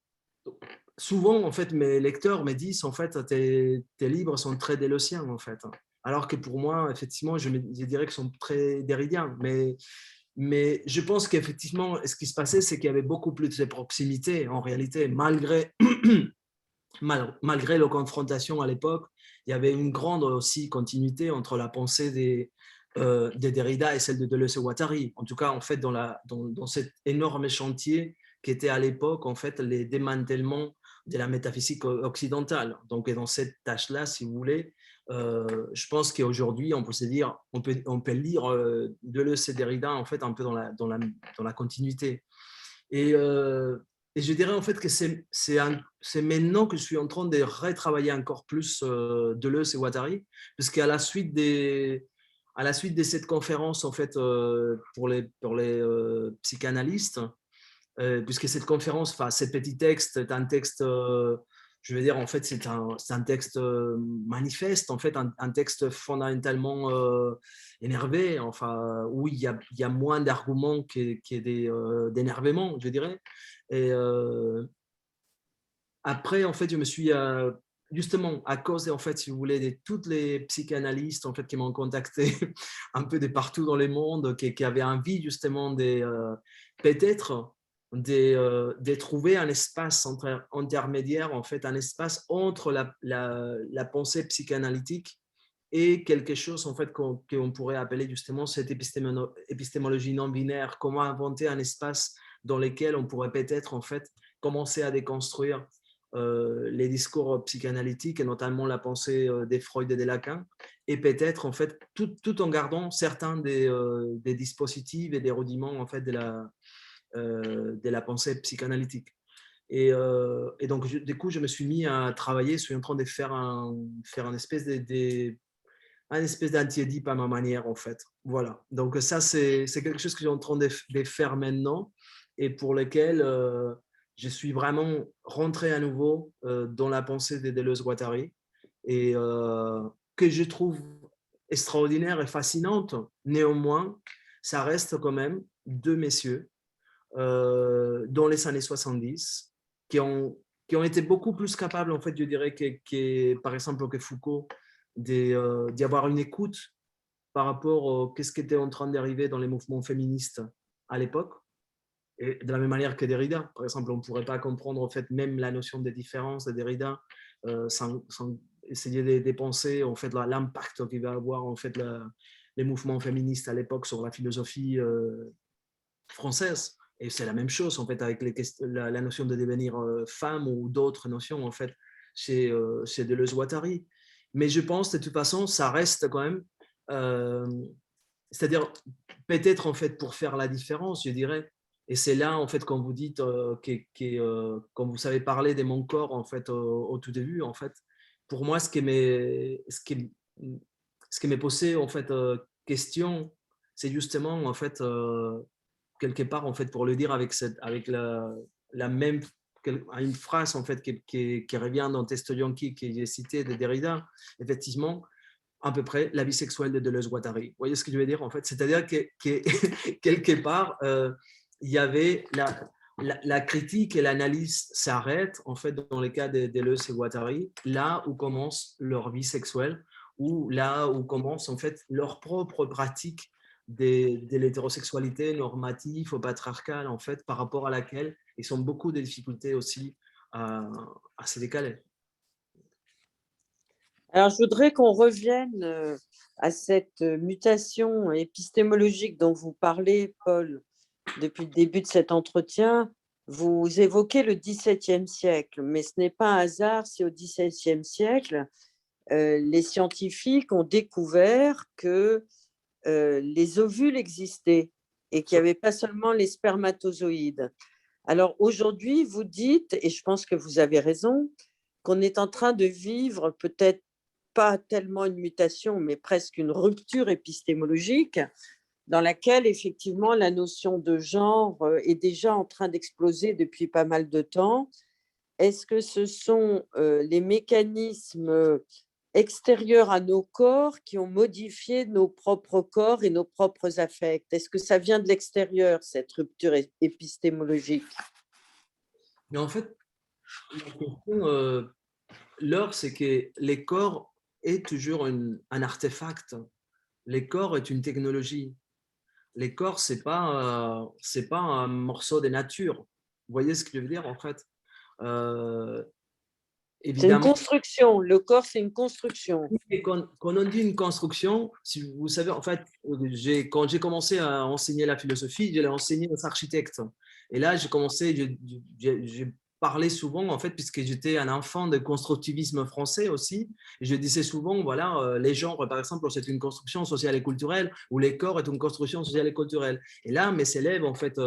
souvent, en fait, mes lecteurs me disent, en fait, tes livres sont très déleuziens, en fait. Alors que pour moi, effectivement, je dirais qu'ils sont très derridiens. Mais je pense qu'effectivement, ce qui se passait, c'est qu'il y avait beaucoup plus de proximité, en réalité, malgré la confrontation à l'époque. Il y avait une grande aussi continuité entre la pensée de Derrida et celle de Deleuze et Guattari. En tout cas, en fait, dans cet énorme chantier qui était à l'époque, en fait, les démantèlements de la métaphysique occidentale. Donc, dans cette tâche-là, si vous voulez, je pense qu'aujourd'hui, on peut se dire, on peut lire Deleuze et Derrida, en fait, un peu dans la continuité. Et je dirais en fait que c'est maintenant que je suis en train de retravailler encore plus Deleuze et Guattari, parce qu'à la suite de cette conférence en fait pour les psychanalystes, puisque cette conférence, enfin ce petit texte est un texte, je veux dire en fait c'est un texte manifeste, en fait un texte fondamentalement énervé, enfin où il y a moins d'arguments d'énervement, je dirais. Et après, en fait, je me suis justement à cause, en fait, si vous voulez, de toutes les psychanalystes en fait qui m'ont contacté un peu de partout dans le monde, qui avaient envie justement peut-être de trouver un espace intermédiaire, en fait, un espace entre la pensée psychanalytique et quelque chose en fait qu'on pourrait appeler justement cette épistémologie non binaire. Comment inventer un espace dans lequel on pourrait peut-être en fait commencer à déconstruire les discours psychanalytiques et notamment la pensée des Freud et des Lacan, et peut-être en fait tout en gardant certains des dispositifs et des rudiments en fait de la pensée psychanalytique. Et donc du coup je me suis mis à travailler, je suis en train de faire un espèce un espèce d'anti-Édipe à ma manière en fait. Voilà. Donc ça c'est quelque chose que j'ai en train de faire maintenant et pour lequel je suis vraiment rentré à nouveau dans la pensée de Deleuze-Guattari et que je trouve extraordinaire et fascinante. Néanmoins, ça reste quand même deux messieurs dans les années 70 qui ont été beaucoup plus capables, en fait, je dirais, par exemple, que Foucault, d'y avoir une écoute par rapport à qu'est-ce qui était en train d'arriver dans les mouvements féministes à l'époque. Et de la même manière que Derrida, par exemple, on ne pourrait pas comprendre en fait même la notion de différence de Derrida sans essayer de penser en fait l'impact qu'il va avoir en fait les mouvements féministes à l'époque sur la philosophie française. Et c'est la même chose en fait avec la notion de devenir femme ou d'autres notions en fait chez Deleuze-Guattari. Mais je pense de toute façon ça reste quand même, c'est-à-dire peut-être en fait pour faire la différence, je dirais. Et c'est là, en fait, quand vous dites, quand vous savez parler de mon corps, en fait, au tout début, en fait, pour moi, ce qui m'est posé, en fait, question, c'est justement, en fait, quelque part, en fait, pour le dire avec la même, une phrase, en fait, qui revient dans Testo Yanqui, que j'ai cité de Derrida, effectivement, à peu près la vie sexuelle de Deleuze-Guattari. Vous voyez ce que je veux dire en fait? C'est-à-dire que quelque part, il y avait la critique et l'analyse s'arrêtent en fait dans les cas de Deleuze et Guattari, là où commence leur vie sexuelle, ou là où commence en fait leur propre pratique de l'hétérosexualité normative ou patriarcale en fait, par rapport à laquelle ils ont beaucoup de difficultés aussi à se décaler. Alors, je voudrais qu'on revienne à cette mutation épistémologique dont vous parlez, Paul, depuis le début de cet entretien. Vous évoquez le XVIIe siècle, mais ce n'est pas un hasard si au XVIIe siècle, les scientifiques ont découvert que les ovules existaient et qu'il n'y avait pas seulement les spermatozoïdes. Alors aujourd'hui, vous dites, et je pense que vous avez raison, qu'on est en train de vivre peut-être pas tellement une mutation, mais presque une rupture épistémologique dans laquelle effectivement la notion de genre est déjà en train d'exploser depuis pas mal de temps. Est-ce que ce sont les mécanismes extérieurs à nos corps qui ont modifié nos propres corps et nos propres affects? Est-ce que ça vient de l'extérieur, cette rupture épistémologique? Mais en fait, la question, Laure, c'est que les corps est toujours un artefact. Les corps est une technologie. Les corps, c'est pas un morceau de nature. Vous voyez ce que je veux dire en fait? Euh, C'est une Évidemment, construction. Le corps, c'est une construction. quand on dit une construction, si vous savez, en fait, quand j'ai commencé à enseigner la philosophie, je l'ai enseigné aux architectes. Et là, j'ai commencé, j'ai parlé souvent, en fait, puisque j'étais un enfant de constructivisme français aussi. Et je disais souvent, voilà, les genres, par exemple, c'est une construction sociale et culturelle, ou les corps est une construction sociale et culturelle. Et là, mes élèves, en fait,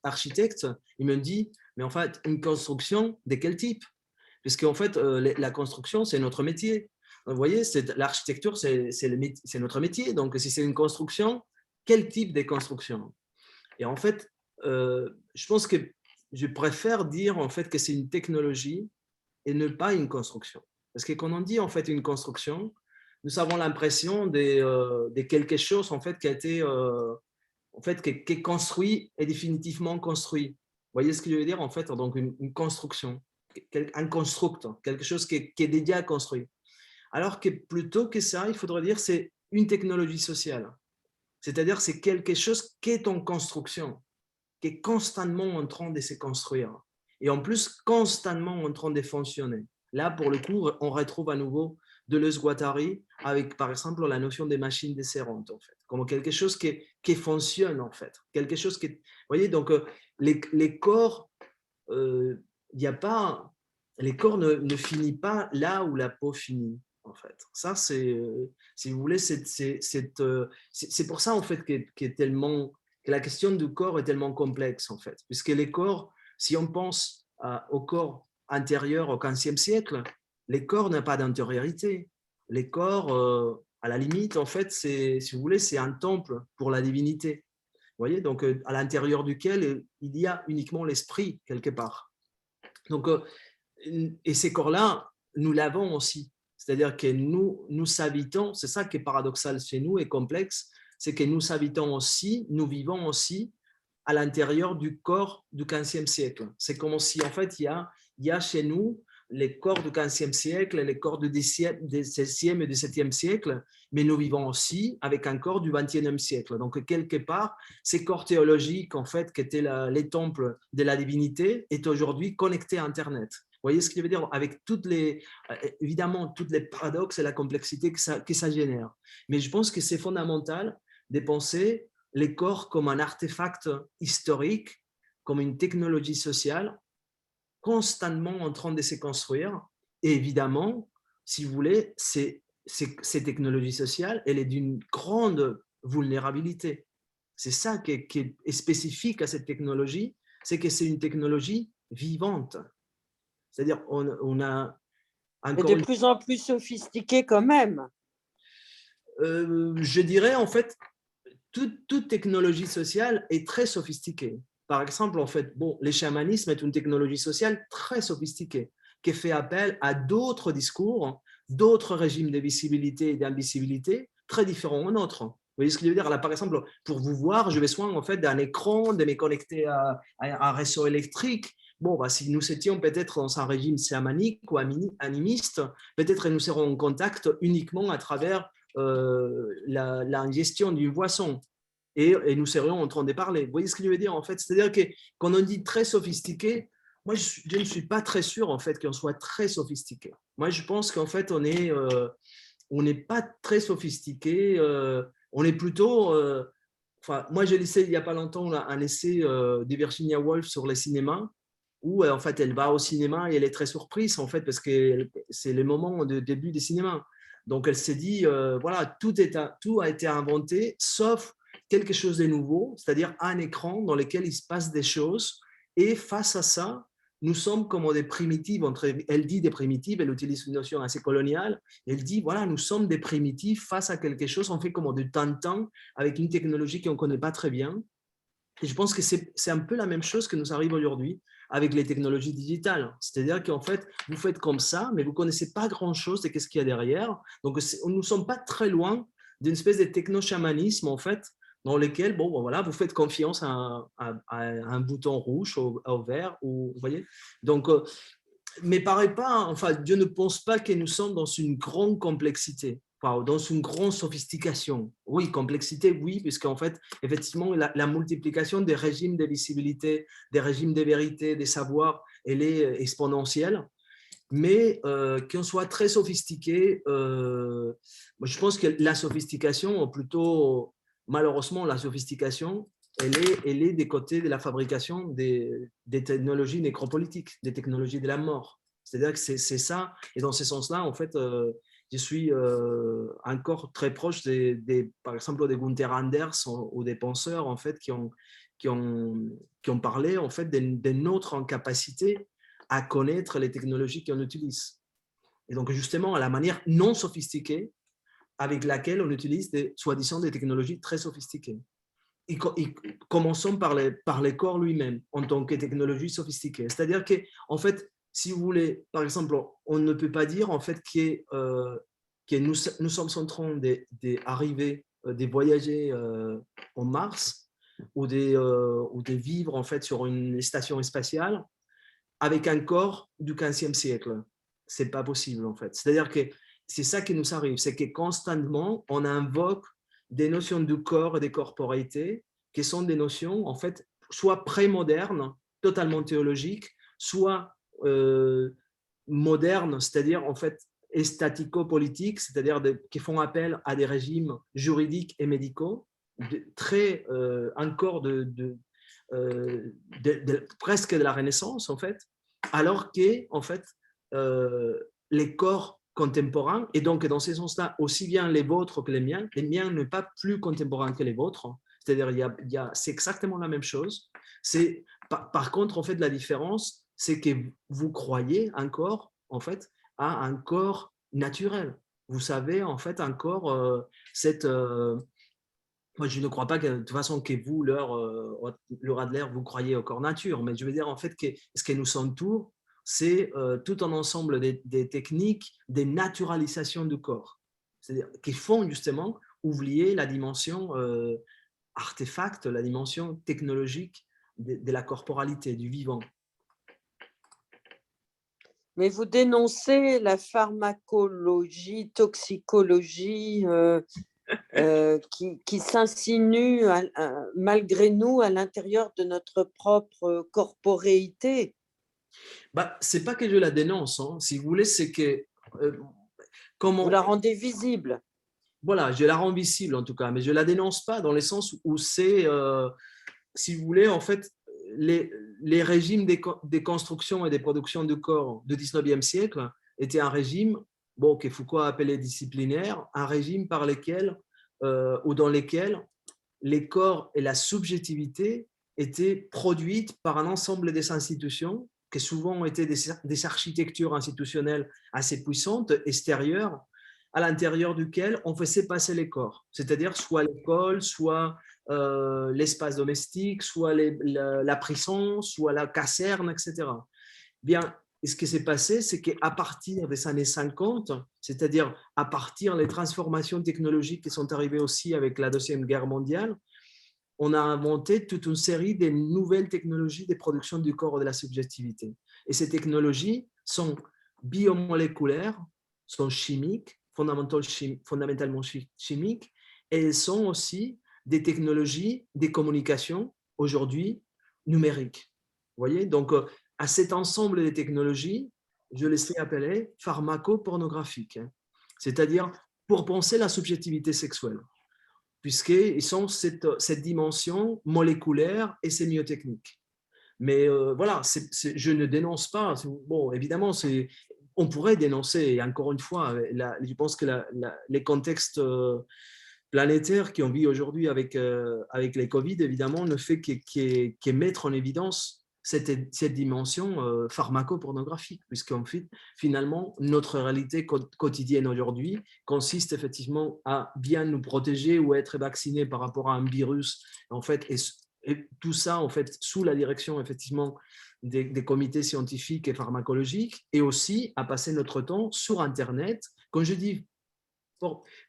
architectes, ils me disent, mais en fait, une construction de quel type? Puisqu'en fait, la construction, c'est notre métier. Vous voyez, l'architecture, c'est notre métier. Donc, si c'est une construction, quel type de construction? Et en fait, je pense que je préfère dire en fait que c'est une technologie et ne pas une construction. Parce que quand on dit en fait une construction, nous avons l'impression de quelque chose en fait qui a été en fait qui est construit et définitivement construit. Vous voyez ce que je veux dire en fait? Donc une construction, un construct, quelque chose qui est déjà construit. Alors que plutôt que ça, il faudrait dire c'est une technologie sociale. C'est-à-dire c'est quelque chose qui est en construction, qui est constamment en train de se construire. Et en plus, constamment en train de fonctionner. Là, pour le coup, on retrouve à nouveau Deleuze-Guattari avec, par exemple, la notion des machines desserrantes, en fait, comme quelque chose qui fonctionne, en fait. Quelque chose qui... Vous voyez, donc, les corps, il n'y a pas... les corps ne finissent pas là où la peau finit, en fait. Ça, c'est, si vous voulez, c'est pour ça, en fait, que la question du corps est tellement complexe, en fait. Puisque les corps, si on pense au corps antérieur au XVe siècle, les corps n'ont pas d'antériorité. Les corps, à la limite, en fait, si vous voulez, c'est un temple pour la divinité. Vous voyez, donc à l'intérieur duquel il y a uniquement l'esprit, quelque part. Donc, et ces corps-là, nous l'avons aussi. C'est-à-dire que nous habitons, c'est ça qui est paradoxal chez nous et complexe, c'est que nous habitons aussi, nous vivons aussi à l'intérieur du corps du XVe siècle. C'est comme si, en fait, il y a chez nous les corps du XVe siècle, les corps du XVIe et du XVIIe siècle, mais nous vivons aussi avec un corps du XXIe siècle. Donc, quelque part, ces corps théologiques, en fait, qui étaient les temples de la divinité, est aujourd'hui connectés à Internet. Vous voyez ce que je veux dire? Avec évidemment, toutes les paradoxes et la complexité que ça génère. Mais je pense que c'est fondamental de penser les corps comme un artefact historique, comme une technologie sociale, constamment en train de se construire. Et évidemment, si vous voulez, ces technologies sociales, elle est d'une grande vulnérabilité. C'est ça qui est spécifique à cette technologie, c'est que c'est une technologie vivante. C'est-à-dire, on a Mais encore de plus en plus sophistiqué quand même. je dirais, en fait, toute technologie sociale est très sophistiquée. Par exemple, en fait, bon, le chamanisme est une technologie sociale très sophistiquée qui fait appel à d'autres discours, d'autres régimes de visibilité et d'invisibilité très différents aux nôtres. Vous voyez ce que je veux dire? Là, par exemple, pour vous voir, je vais besoin en fait d'un écran, de me connecter à un réseau électrique. Bon, bah, si nous étions peut-être dans un régime chamanique ou animiste, peut-être nous serons en contact uniquement à travers l'ingestion d'une boisson. Et nous serions en train de parler. Vous voyez ce que je veux dire en fait? C'est-à-dire que quand on dit très sophistiqué, moi je ne suis pas très sûr en fait qu'on soit très sophistiqué. Moi je pense qu'en fait on n'est pas très sophistiqué. On est plutôt. Enfin, moi j'ai laissé il n'y a pas longtemps un essai de Virginia Woolf sur le cinéma où en fait elle va au cinéma et elle est très surprise en fait parce que c'est le moment de début du cinéma. Donc elle s'est dit voilà, tout a été inventé sauf quelque chose de nouveau, c'est-à-dire un écran dans lequel il se passe des choses. Et face à ça, nous sommes comme des primitives. Elle dit des primitives, elle utilise une notion assez coloniale. Elle dit, voilà, nous sommes des primitives face à quelque chose. On fait comme de temps avec une technologie qu'on ne connaît pas très bien. Et je pense que c'est un peu la même chose que nous arrive aujourd'hui avec les technologies digitales. C'est-à-dire qu'en fait, vous faites comme ça, mais vous ne connaissez pas grand-chose de ce qu'il y a derrière. Donc, nous ne sommes pas très loin d'une espèce de techno-chamanisme, en fait, dans lequel, bon, voilà, vous faites confiance à un bouton rouge, au vert, ou, vous voyez. Donc, mais paraît pas, enfin, Dieu ne pense pas que nous sommes dans une grande complexité, enfin, dans une grande sophistication. Oui, complexité, oui, puisqu'en fait, effectivement, la multiplication des régimes de visibilité, des régimes de vérité, des savoirs, elle est exponentielle. Mais qu'on soit très sophistiqué, moi, je pense que la sophistication, ou plutôt malheureusement la sophistication, elle est des côtés de la fabrication des technologies nécropolitiques, des technologies de la mort. C'est-à-dire que c'est ça, et dans ce sens-là, en fait, je suis encore très proche par exemple, des Gunther Anders ou des penseurs en fait, qui ont parlé en fait, de notre incapacité à connaître les technologies qu'on utilise. Et donc, justement, à la manière non sophistiquée avec laquelle on utilise soi-disant des technologies très sophistiquées. Et commençons par les corps lui-même en tant que technologie sophistiquée. C'est-à-dire que, en fait, si vous voulez, par exemple, on ne peut pas dire en fait que nous sommes en train d'arriver, de voyager en Mars ou de vivre en fait sur une station spatiale avec un corps du XVe siècle. Ce n'est pas possible, en fait. C'est-à-dire que c'est ça qui nous arrive, c'est que constamment, on invoque des notions du corps et des corporéités qui sont des notions, en fait, soit pré-modernes, totalement théologiques, soit modernes, c'est-à-dire, en fait, estatico-politiques, c'est-à-dire qui font appel à des régimes juridiques et médicaux, très encore presque de la Renaissance, en fait, alors que, en fait, les corps contemporains, et donc dans ces sens-là, aussi bien les vôtres que les miens ne sont pas plus contemporains que les vôtres, c'est-à-dire c'est exactement la même chose. Par contre, en fait, la différence, c'est que vous croyez encore, en fait, à un corps naturel. Vous savez, en fait, encore moi, je ne crois pas que, de toute façon, que vous, Laura Adler, vous croyez au corps nature, mais je veux dire, en fait, que ce qui nous entoure, c'est tout un ensemble des techniques, des naturalisations du corps, c'est-à-dire qui font justement oublier la dimension artefact, la dimension technologique de la corporalité, du vivant. Mais vous dénoncez la pharmacologie, toxicologie qui s'insinue malgré nous à l'intérieur de notre propre corporéité. C'est pas que je la dénonce, hein. Si vous voulez, c'est que vous la rendez visible. Voilà, je la rends visible en tout cas, mais je la dénonce pas dans le sens où c'est, si vous voulez, en fait, les régimes des constructions et des productions de corps du 19e siècle étaient un régime, que Foucault a appelé disciplinaire, un régime par lequel, ou dans lequel les corps et la subjectivité étaient produites par un ensemble des institutions qui souvent étaient des architectures institutionnelles assez puissantes, extérieures, à l'intérieur duquel on faisait passer les corps, c'est-à-dire soit l'école, soit l'espace domestique, soit la prison, soit la caserne, etc. Bien, ce qui s'est passé, c'est qu'à partir des années 50, c'est-à-dire à partir des transformations technologiques qui sont arrivées aussi avec la Deuxième Guerre mondiale, on a inventé toute une série de nouvelles technologies de production du corps et de la subjectivité. Et ces technologies sont biomoléculaires, sont chimiques, fondamentalement chimiques, et elles sont aussi des technologies des communications, aujourd'hui, numériques. Vous voyez, donc à cet ensemble de technologies, je les ai appelées pharmacopornographiques, c'est-à-dire pour penser la subjectivité sexuelle, puisqu'ils sont cette dimension moléculaire et sémiotechnique. Mais voilà, je ne dénonce pas. Bon, évidemment, on pourrait dénoncer, et encore une fois, je pense que les contextes planétaires qu'on vit aujourd'hui avec les Covid, évidemment, ne fait que mettre en évidence cette dimension pharmacopornographique, puisqu'en fait, finalement, notre réalité quotidienne aujourd'hui consiste effectivement à bien nous protéger ou être vaccinés par rapport à un virus, en fait, et tout ça, en fait, sous la direction, effectivement, des comités scientifiques et pharmacologiques, et aussi à passer notre temps sur Internet. Quand je dis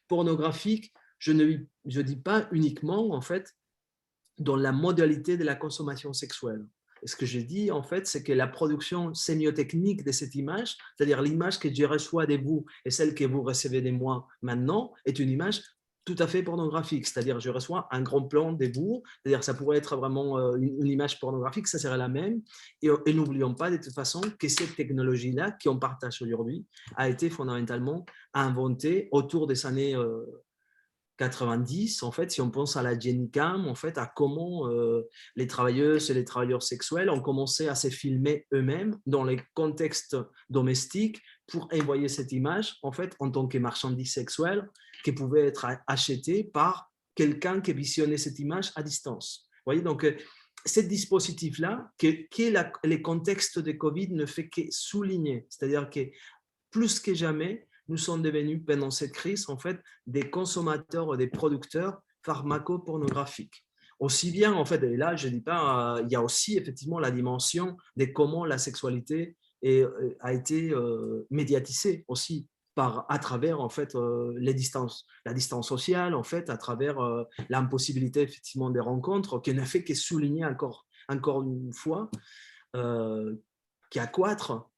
pornographique, je ne dis pas uniquement, en fait, dans la modalité de la consommation sexuelle. Et ce que je dis, en fait, c'est que la production sémiotechnique de cette image, c'est-à-dire l'image que je reçois de vous et celle que vous recevez de moi maintenant, est une image tout à fait pornographique. C'est-à-dire, je reçois un grand plan de vous, c'est-à-dire ça pourrait être vraiment une image pornographique, ça serait la même. Et n'oublions pas de toute façon que cette technologie-là, qu'on partage aujourd'hui, a été fondamentalement inventée autour des années 90, en fait, si on pense à la Genicam, en fait, à comment les travailleuses et les travailleurs sexuels ont commencé à se filmer eux-mêmes dans les contextes domestiques pour envoyer cette image, en fait, en tant que marchandise sexuelle qui pouvait être achetée par quelqu'un qui visionnait cette image à distance. Vous voyez, donc, ce dispositif-là, les contextes de Covid ne fait que souligner, c'est-à-dire que plus que jamais, nous sommes devenus, pendant cette crise, en fait, des consommateurs, des producteurs pharmacopornographiques. Aussi bien, en fait, et là, je ne dis pas, il y a aussi effectivement la dimension de comment la sexualité a été médiatisée aussi à travers, en fait, la distance sociale, en fait, à travers l'impossibilité, effectivement, des rencontres, qui ne fait que souligner encore une fois, qui accroître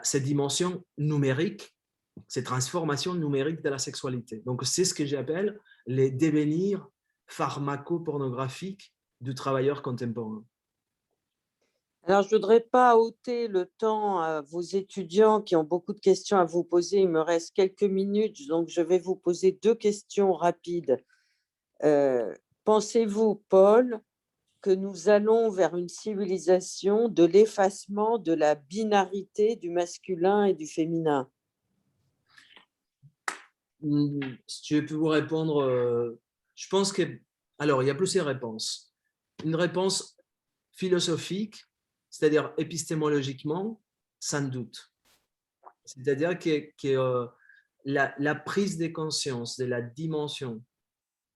cette dimension numérique, ces transformations numériques de la sexualité. Donc, c'est ce que j'appelle les devenirs pharmacopornographiques du travailleur contemporain. Alors, je ne voudrais pas ôter le temps à vos étudiants qui ont beaucoup de questions à vous poser. Il me reste quelques minutes, donc je vais vous poser 2 questions rapides. Pensez-vous, Paul, que nous allons vers une civilisation de l'effacement de la binarité du masculin et du féminin? Si je peux vous répondre, je pense que… Alors, il y a plusieurs réponses. Une réponse philosophique, c'est-à-dire épistémologiquement, sans doute. C'est-à-dire que la prise de conscience de la dimension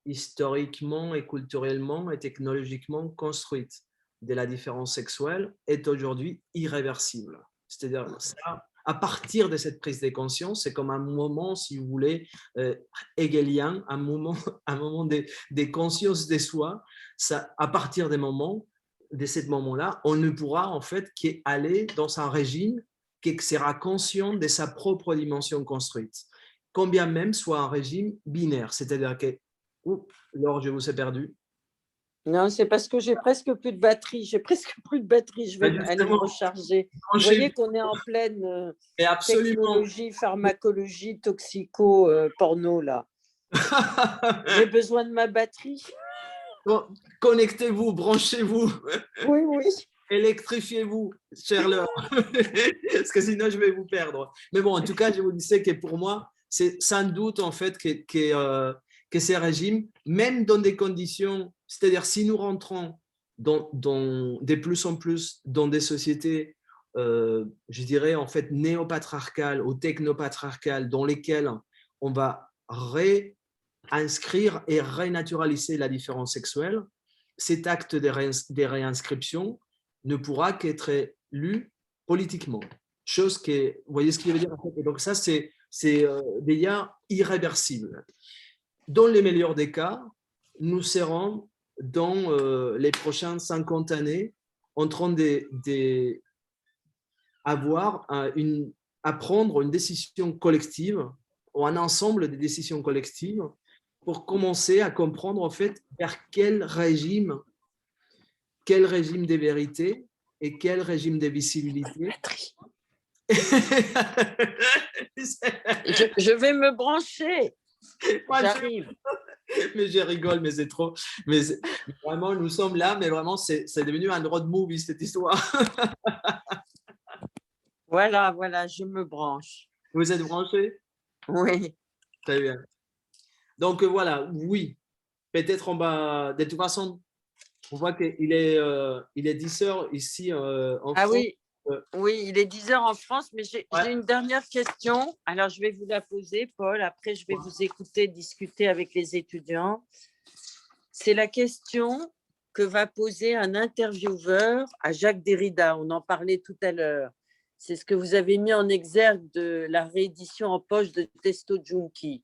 historiquement et culturellement et technologiquement construite de la différence sexuelle est aujourd'hui irréversible. C'est-à-dire ça, à partir de cette prise de conscience, c'est comme un moment, si vous voulez, hegelien, un moment de conscience de soi. Ça, à partir de ce moment-là, on ne pourra en fait qu'aller dans un régime qui sera conscient de sa propre dimension construite, combien même soit un régime binaire, c'est-à-dire que… Oups, Laure, je vous ai perdu. Non, c'est parce que j'ai presque plus de batterie. J'ai presque plus de batterie. Je vais aller me recharger. Vous voyez qu'on est en pleine technologie, pharmacologie, toxico, porno, là. J'ai besoin de ma batterie. Connectez-vous, branchez-vous. Oui, oui. Électrifiez-vous, chère Laure. Parce que sinon, je vais vous perdre. Mais bon, en tout cas, je vous disais que pour moi, c'est sans doute en fait que ces régimes, même dans des conditions, c'est-à-dire si nous rentrons de plus en plus dans des sociétés, je dirais en fait néopatriarcales ou technopatriarcales, dans lesquelles on va réinscrire et renaturaliser la différence sexuelle, cet acte de réinscription ne pourra qu'être lu politiquement. Chose que, vous voyez ce qu'il veut dire en fait. Et donc ça, c'est déjà irréversible. Dans les meilleurs des cas, nous serons dans les prochaines 50 années en train à prendre une décision collective ou un ensemble de décisions collectives pour commencer à comprendre en fait vers quel régime de vérité et quel régime de visibilité. Je vais me brancher. J'arrive. Mais je rigole, mais c'est trop. Mais vraiment, nous sommes là, mais vraiment, c'est devenu un road movie, cette histoire. Voilà, je me branche. Vous êtes branchés? Oui. Très bien. Donc voilà, oui. Peut-être on va… De toute façon, on voit qu'il est 10 heures ici en France. Oui. Oui, il est 10 heures en France, mais j'ai une dernière question. Alors, je vais vous la poser, Paul. Après, je vais vous écouter discuter avec les étudiants. C'est la question que va poser un intervieweur à Jacques Derrida. On en parlait tout à l'heure. C'est ce que vous avez mis en exergue de la réédition en poche de Testo Junkie.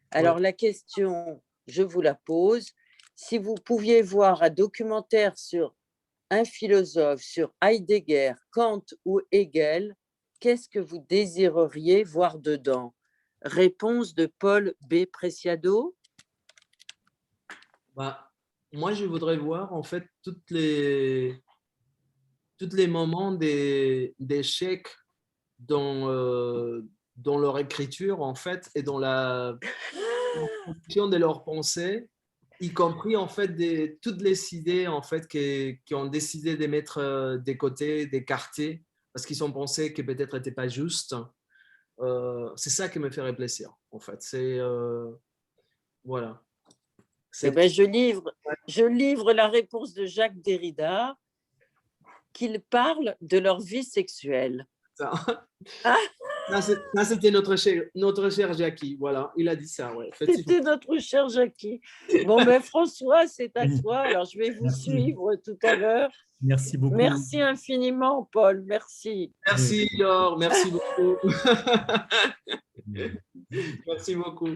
Alors, la question, je vous la pose. Si vous pouviez voir un documentaire sur un philosophe, sur Heidegger, Kant ou Hegel, qu'est-ce que vous désireriez voir dedans? Réponse de Paul B. Preciado. Moi, je voudrais voir en fait tous les moments d'échec dans leur écriture en fait et dans la fonction de leur pensée, y compris en fait toutes les idées en fait qui ont décidé de mettre de côté, d'écarter parce qu'ils ont pensé que peut-être n'étaient pas justes. C'est ça qui me ferait plaisir en fait. C'est voilà. Je livre la réponse de Jacques Derrida, qu'il parle de leur vie sexuelle. Ça, c'était notre cher Jackie. Voilà, il a dit ça. Ouais, c'était notre cher Jackie. Bon, ben François, c'est à toi. Alors, je vais vous suivre tout à l'heure. Merci beaucoup. Merci infiniment, Paul. Merci. Merci, Laure. Merci beaucoup. Merci beaucoup.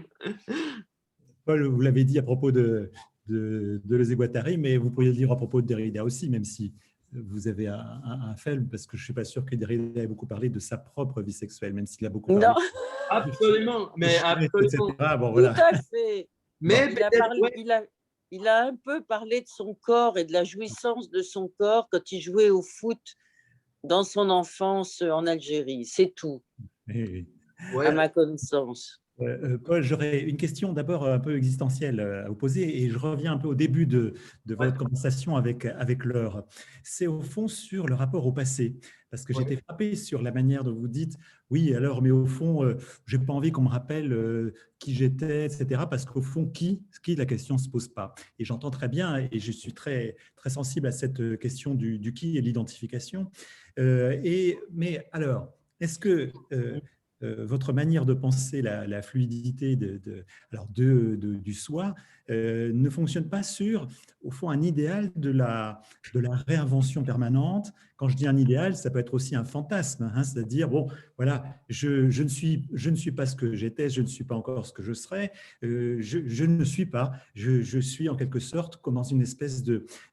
Paul, vous l'avez dit à propos de Deleuze et Guattari, mais vous pourriez le dire à propos de Derrida aussi, même si vous avez un faible, parce que je ne suis pas sûr que Derrida ait beaucoup parlé de sa propre vie sexuelle, même s'il a beaucoup parlé. Non. Absolument, mais absolument. Bon, voilà. Tout à fait. Mais il a un peu parlé de son corps et de la jouissance de son corps quand il jouait au foot dans son enfance en Algérie. C'est tout, à ma connaissance. Paul, j'aurais une question d'abord un peu existentielle à vous poser et je reviens un peu au début de Ouais, votre conversation avec Laure. C'est au fond sur le rapport au passé, parce que j'étais ouais. frappé sur la manière dont vous dites, oui, alors, mais au fond, je n'ai pas envie qu'on me rappelle qui j'étais, etc., parce qu'au fond, la question ne se pose pas. Et j'entends très bien et je suis très, très sensible à cette question du qui et l'identification. Mais alors, est-ce que votre manière de penser la fluidité du soi ne fonctionne pas sur, au fond, un idéal de la réinvention permanente. Quand je dis un idéal, ça peut être aussi un fantasme, hein, c'est-à-dire, bon, voilà, je ne suis pas ce que j'étais, je ne suis pas encore ce que je serai, je ne suis pas, je suis en quelque sorte comme dans une espèce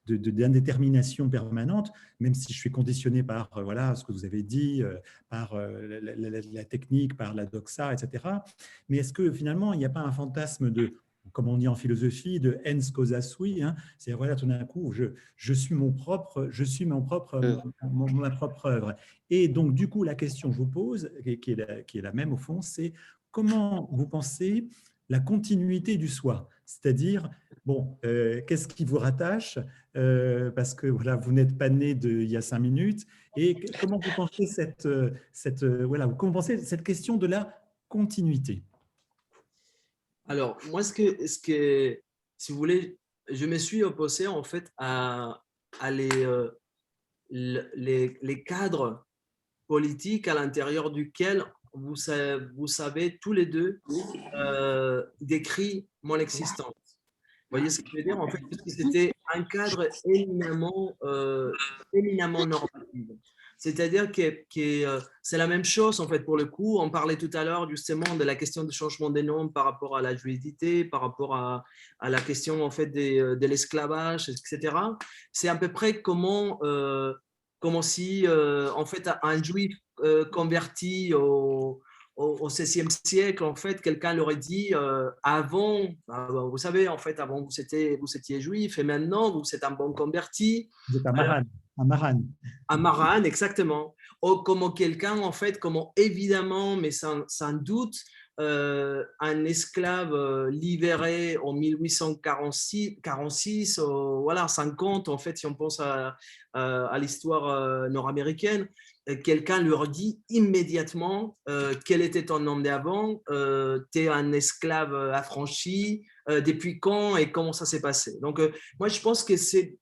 d'indétermination permanente, même si je suis conditionné par voilà, ce que vous avez dit, par la technique, par la doxa, etc. Mais est-ce que finalement, il n'y a pas un fantasme comme on dit en philosophie, de ens causa sui, hein, c'est voilà, tout d'un coup, je suis ma propre œuvre. Et donc, du coup, la question que je vous pose, qui est la même au fond, c'est comment vous pensez la continuité du soi, c'est-à-dire, bon, qu'est-ce qui vous rattache, parce que voilà, vous n'êtes pas né il y a 5 minutes, et comment vous pensez voilà, comment vous pensez cette question de la continuité? Alors, moi, si vous voulez, je me suis opposé en fait à les cadres politiques à l'intérieur duquel vous savez tous les deux décrit mon existence. Vous voyez ce que je veux dire? En fait, parce que c'était un cadre éminemment normatif. C'est-à-dire que c'est la même chose, en fait, pour le coup. On parlait tout à l'heure, justement, de la question du changement des noms par rapport à la fluidité, par rapport à la question, en fait, de l'esclavage, etc. C'est à peu près comment si, en fait, un juif converti au XVIe siècle, en fait, quelqu'un leur aurait dit avant, vous savez, en fait, avant vous étiez juif et maintenant vous êtes un bon converti. Vous êtes un Alors, Maran, un Maran. à Maran, exactement. Ou comment quelqu'un, en fait, comment évidemment, mais sans doute, un esclave libéré en 1846, voilà, 50, en fait, si on pense à l'histoire nord-américaine, quelqu'un leur dit immédiatement quel était ton nom d'avant, tu es un esclave affranchi, depuis quand et comment ça s'est passé. Donc, moi, je pense que si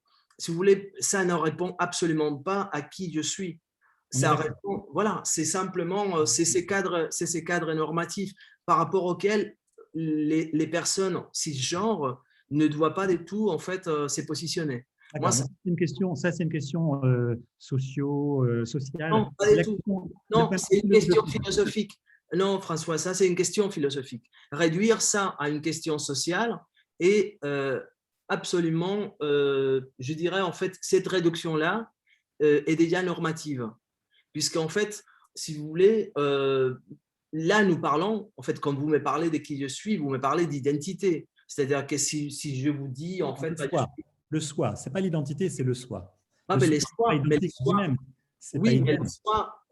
vous voulez, ça ne répond absolument pas à qui je suis. On est Ça d'accord. répond, voilà, c'est simplement c'est ces cadres normatifs par rapport auxquels les personnes cisgenres ne doivent pas du tout en fait se positionner. Moi, D'accord. Donc, c'est une question sociale. non, pas Et du la tout. question, le Non, point de c'est vue une question philosophique. philosophique. Non, François, ça c'est une question philosophique. Réduire ça à une question sociale est absolument, je dirais en fait, cette réduction-là est déjà normative. Puisqu'en fait, si vous voulez, là nous parlons, en fait, quand vous me parlez de qui je suis, vous me parlez d'identité. C'est-à-dire que si je vous dis, en fait, Le soi, ce n'est pas l'identité, c'est le soi. ah, Le mais soi les n'est pas soins, identique à lui-même. C'est pas oui, mais idem.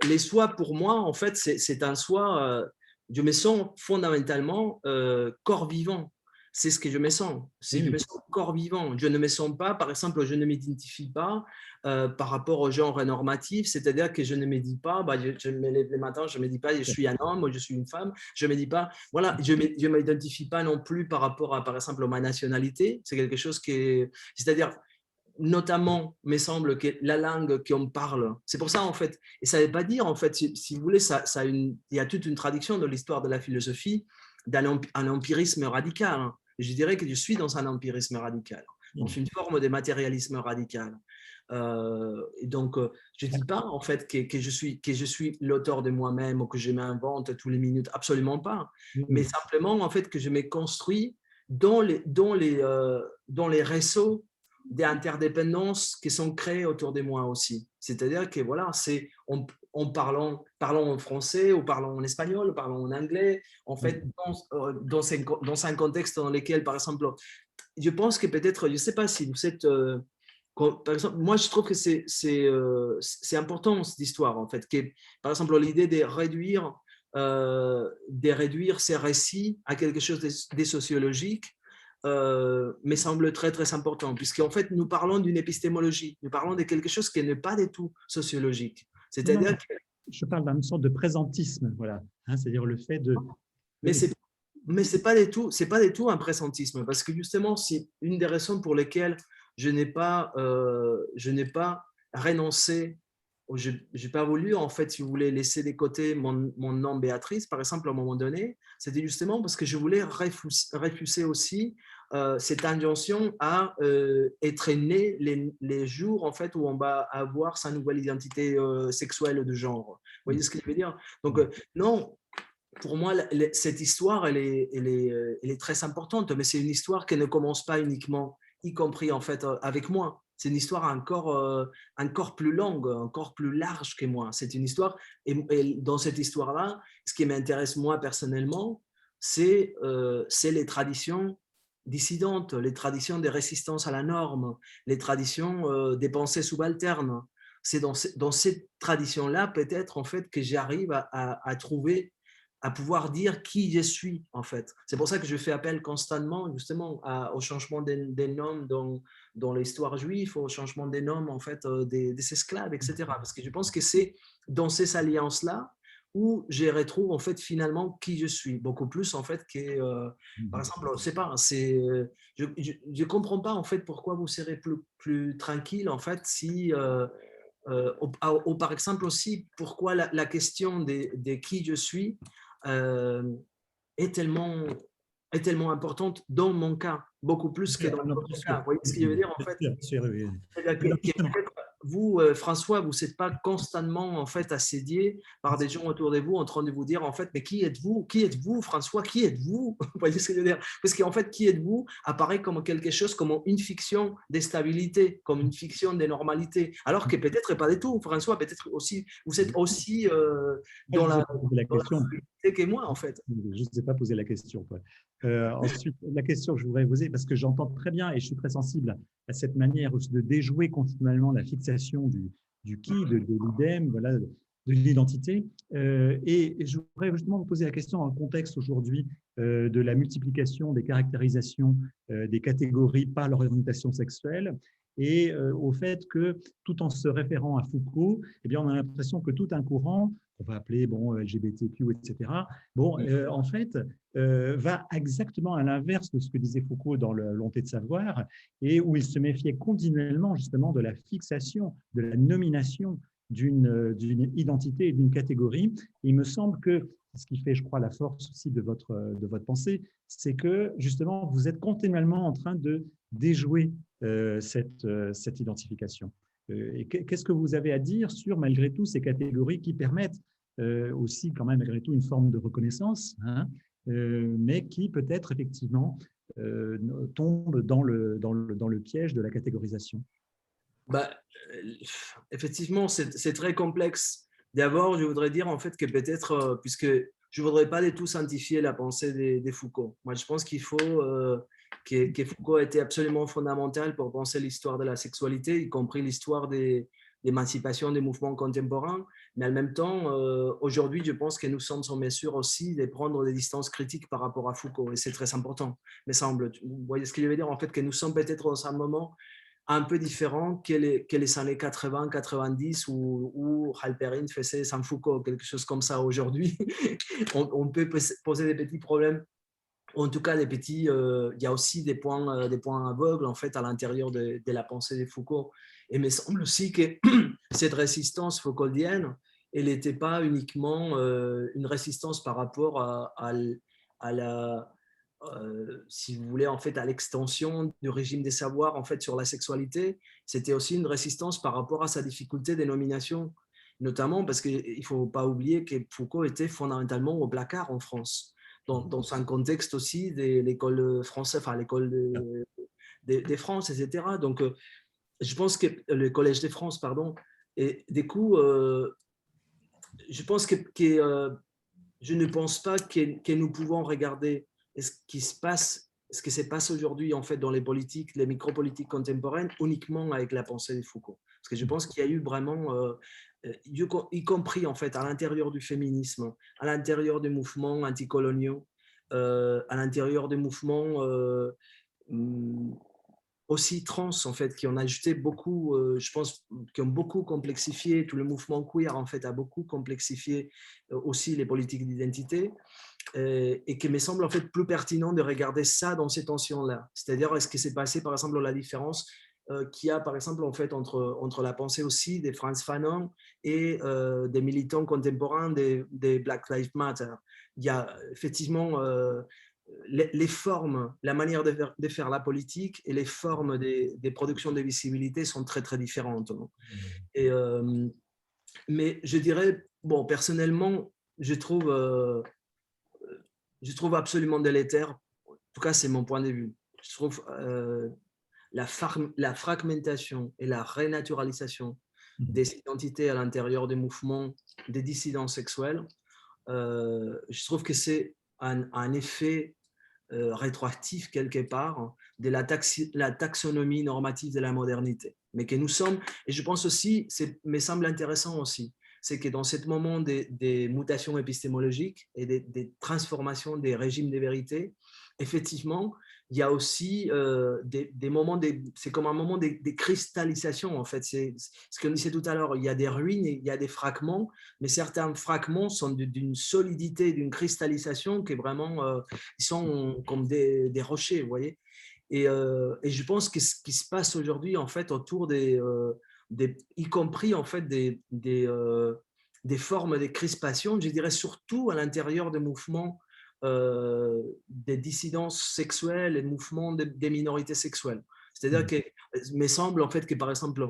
les soins, pour moi, en fait, c'est un soi, je me sens fondamentalement corps vivant. C'est ce que je me sens. Oui, Je oui. me sens corps vivant. Je ne me sens pas, par exemple, je ne m'identifie pas par rapport au genre normatif, c'est-à-dire que je ne me dis pas, bah, je me lève le matin, je ne me dis pas, je suis un homme, je suis une femme, je ne me dis pas, voilà, je ne m'identifie pas non plus par rapport à, par exemple, à ma nationalité. C'est quelque chose qui c'est-à-dire, notamment, me semble que la langue qu'on parle, c'est pour ça en fait, et ça ne veut pas dire en fait, si vous voulez, il y a toute une tradition de l'histoire de la philosophie d'un empirisme radical. Hein. Je dirais que je suis dans un empirisme radical, dans une forme de matérialisme radical. Et donc, je ne dis pas en fait que je suis l'auteur de moi-même ou que je m'invente tous les minutes, absolument pas, mais simplement en fait que je me construis dans les réseaux d'interdépendances qui sont créées autour de moi aussi. C'est-à-dire que voilà, c'est en parlant en français, ou parlant en espagnol, ou parlant en anglais, en fait, dans un contexte dans lequel, par exemple, je pense que peut-être, je ne sais pas si vous êtes, par exemple, moi je trouve que c'est important cette histoire, en fait, que, par exemple, l'idée de réduire de réduire ces récits à quelque chose de sociologique me semble très, très important, puisqu'en fait, nous parlons d'une épistémologie, nous parlons de quelque chose qui n'est pas du tout sociologique. C'est-à-dire que… Je parle d'une sorte de présentisme, voilà. Hein, c'est-à-dire le fait de… Mais c'est pas du tout un pressentisme, parce que justement, c'est une des raisons pour lesquelles je n'ai pas renoncé, je n'ai pas voulu, en fait, si vous voulez, laisser de côté mon nom Béatrice, par exemple, à un moment donné, c'était justement parce que je voulais refuser aussi cette injonction à être né les jours, en fait, où on va avoir sa nouvelle identité sexuelle de genre. Vous voyez ce que je veux dire? Donc, non, pour moi, cette histoire, elle est très importante, mais c'est une histoire qui ne commence pas uniquement, y compris en fait avec moi. C'est une histoire encore plus longue, encore plus large que moi. C'est une histoire, et dans cette histoire-là, ce qui m'intéresse moi personnellement, c'est les traditions dissidentes, les traditions des résistances à la norme, les traditions des pensées subalternes. C'est dans cette tradition-là, peut-être, en fait, que j'arrive à trouver, à pouvoir dire qui je suis, en fait. C'est pour ça que je fais appel constamment, justement, au changement des noms dans l'histoire juive, au changement des noms, en fait, des esclaves, etc. Parce que je pense que c'est dans ces alliances-là où je retrouve, en fait, finalement, qui je suis. Beaucoup plus, en fait, que, par exemple, je sais pas, je ne comprends pas, en fait, pourquoi vous serez plus tranquille, en fait, si… ou par exemple aussi, pourquoi la question de qui je suis est tellement importante dans mon cas, beaucoup plus que dans d'autres cas. Vous voyez ce que je veux dire, en fait? Vous, François, vous n'êtes pas constamment, en fait, assedié par des gens autour de vous en train de vous dire, en fait, mais qui êtes-vous? Qui êtes-vous, François? Qui êtes-vous? Vous voyez ce que je veux dire? Parce qu'en fait, qui êtes-vous apparaît comme quelque chose, comme une fiction de stabilité, comme une fiction de normalité. Alors que peut-être pas du tout, François, peut-être aussi, vous êtes aussi dans la stabilité que moi, en fait. Je ne sais pas poser la question. Ensuite, la question que je voudrais poser, parce que j'entends très bien et je suis très sensible à cette manière de déjouer continuellement la fixation du qui, de l'idem, voilà, de l'identité. Et je voudrais justement vous poser la question dans le contexte aujourd'hui de la multiplication des caractérisations des catégories par leur orientation sexuelle et au fait que, tout en se référant à Foucault, eh bien, on a l'impression que tout un courant, qu'on va appeler LGBTQ, etc., en fait, va exactement à l'inverse de ce que disait Foucault dans la volonté de savoir, et où il se méfiait continuellement justement de la fixation, de la nomination d'une identité et d'une catégorie. Et il me semble que ce qui fait, je crois, la force aussi de votre pensée, c'est que justement, vous êtes continuellement en train de déjouer cette identification. Et qu'est-ce que vous avez à dire sur, malgré tout, ces catégories qui permettent aussi, quand même, malgré tout, une forme de reconnaissance, hein, mais qui peut-être effectivement tombe dans le piège de la catégorisation? Effectivement, c'est très complexe. D'abord, je voudrais dire en fait que peut-être, puisque je ne voudrais pas du tout sanctifier la pensée de Foucault. Moi, je pense qu'il faut que Foucault a été absolument fondamental pour penser l'histoire de la sexualité, y compris l'histoire d'émancipation des mouvements contemporains. Mais en même temps, aujourd'hui, je pense que nous sommes en mesure aussi de prendre des distances critiques par rapport à Foucault. Et c'est très important, me semble. Vous voyez ce que je veux dire? En fait, que nous sommes peut-être dans un moment un peu différent que les années 80, 90 où Halperin faisait sans Foucault, quelque chose comme ça. Aujourd'hui, on peut poser des petits problèmes. En tout cas, il y a aussi des points aveugles en fait à l'intérieur de la pensée de Foucault. Et il me semble aussi que cette résistance foucauldienne, elle n'était pas uniquement une résistance par rapport à la, si vous voulez, en fait, à l'extension du régime des savoirs en fait sur la sexualité. C'était aussi une résistance par rapport à sa difficulté de nomination, notamment parce qu'il ne faut pas oublier que Foucault était fondamentalement au placard en France. Dans un contexte aussi de l'école française, enfin l'école de France, etc. Donc, je pense que le Collège de France, pardon, et du coup, je pense que je ne pense pas que nous pouvons regarder ce qui se passe, ce qui se passe aujourd'hui en fait dans les politiques, les micro-politiques contemporaines, uniquement avec la pensée de Foucault. Parce que je pense qu'il y a eu vraiment y compris en fait à l'intérieur du féminisme, à l'intérieur des mouvements anticoloniaux, à l'intérieur des mouvements aussi trans en fait, qui ont ajouté beaucoup, je pense, qui ont beaucoup complexifié, tout le mouvement queer en fait a beaucoup complexifié aussi les politiques d'identité, et qui me semble en fait plus pertinent de regarder ça dans ces tensions-là. C'est-à-dire, est-ce que c'est passé par exemple la différence qu'il y a par exemple en fait entre la pensée aussi des Frantz Fanon et des militants contemporains des Black Lives Matter. Il y a effectivement les formes, la manière de faire la politique et les formes des productions de visibilité sont très très différentes. Et, mais je dirais, bon, personnellement, je trouve absolument délétère, en tout cas c'est mon point de vue, je trouve la fragmentation et la renaturalisation des identités à l'intérieur des mouvements des dissidents sexuels, je trouve que c'est un effet rétroactif quelque part de la taxonomie normative de la modernité. Mais que nous sommes, et je pense aussi, me semble intéressant aussi, c'est que dans ce moment des mutations épistémologiques et des transformations des régimes de vérité, effectivement, il y a aussi des moments, c'est comme un moment de cristallisation en fait. C'est ce qu'on disait tout à l'heure, il y a des ruines, il y a des fragments, mais certains fragments sont d'une solidité, d'une cristallisation qui est vraiment, ils sont comme des rochers, vous voyez. Et je pense que ce qui se passe aujourd'hui en fait autour y compris en fait des formes de crispation, je dirais surtout à l'intérieur des mouvements des dissidences sexuelles et mouvements des minorités sexuelles. C'est-à-dire que il me semble en fait que par exemple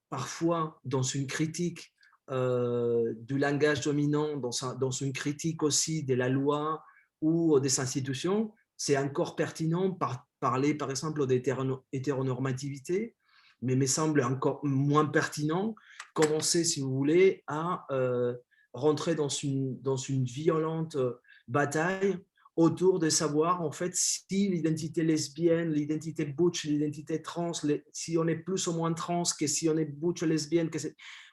parfois dans une critique du langage dominant, dans une critique aussi de la loi ou des institutions, c'est encore pertinent parler par exemple d'hétéronormativité, mais il me semble encore moins pertinent commencer, si vous voulez, à rentrer dans une violente bataille autour de savoir en fait si l'identité lesbienne, l'identité butch, l'identité trans, si on est plus ou moins trans que si on est butch ou lesbienne.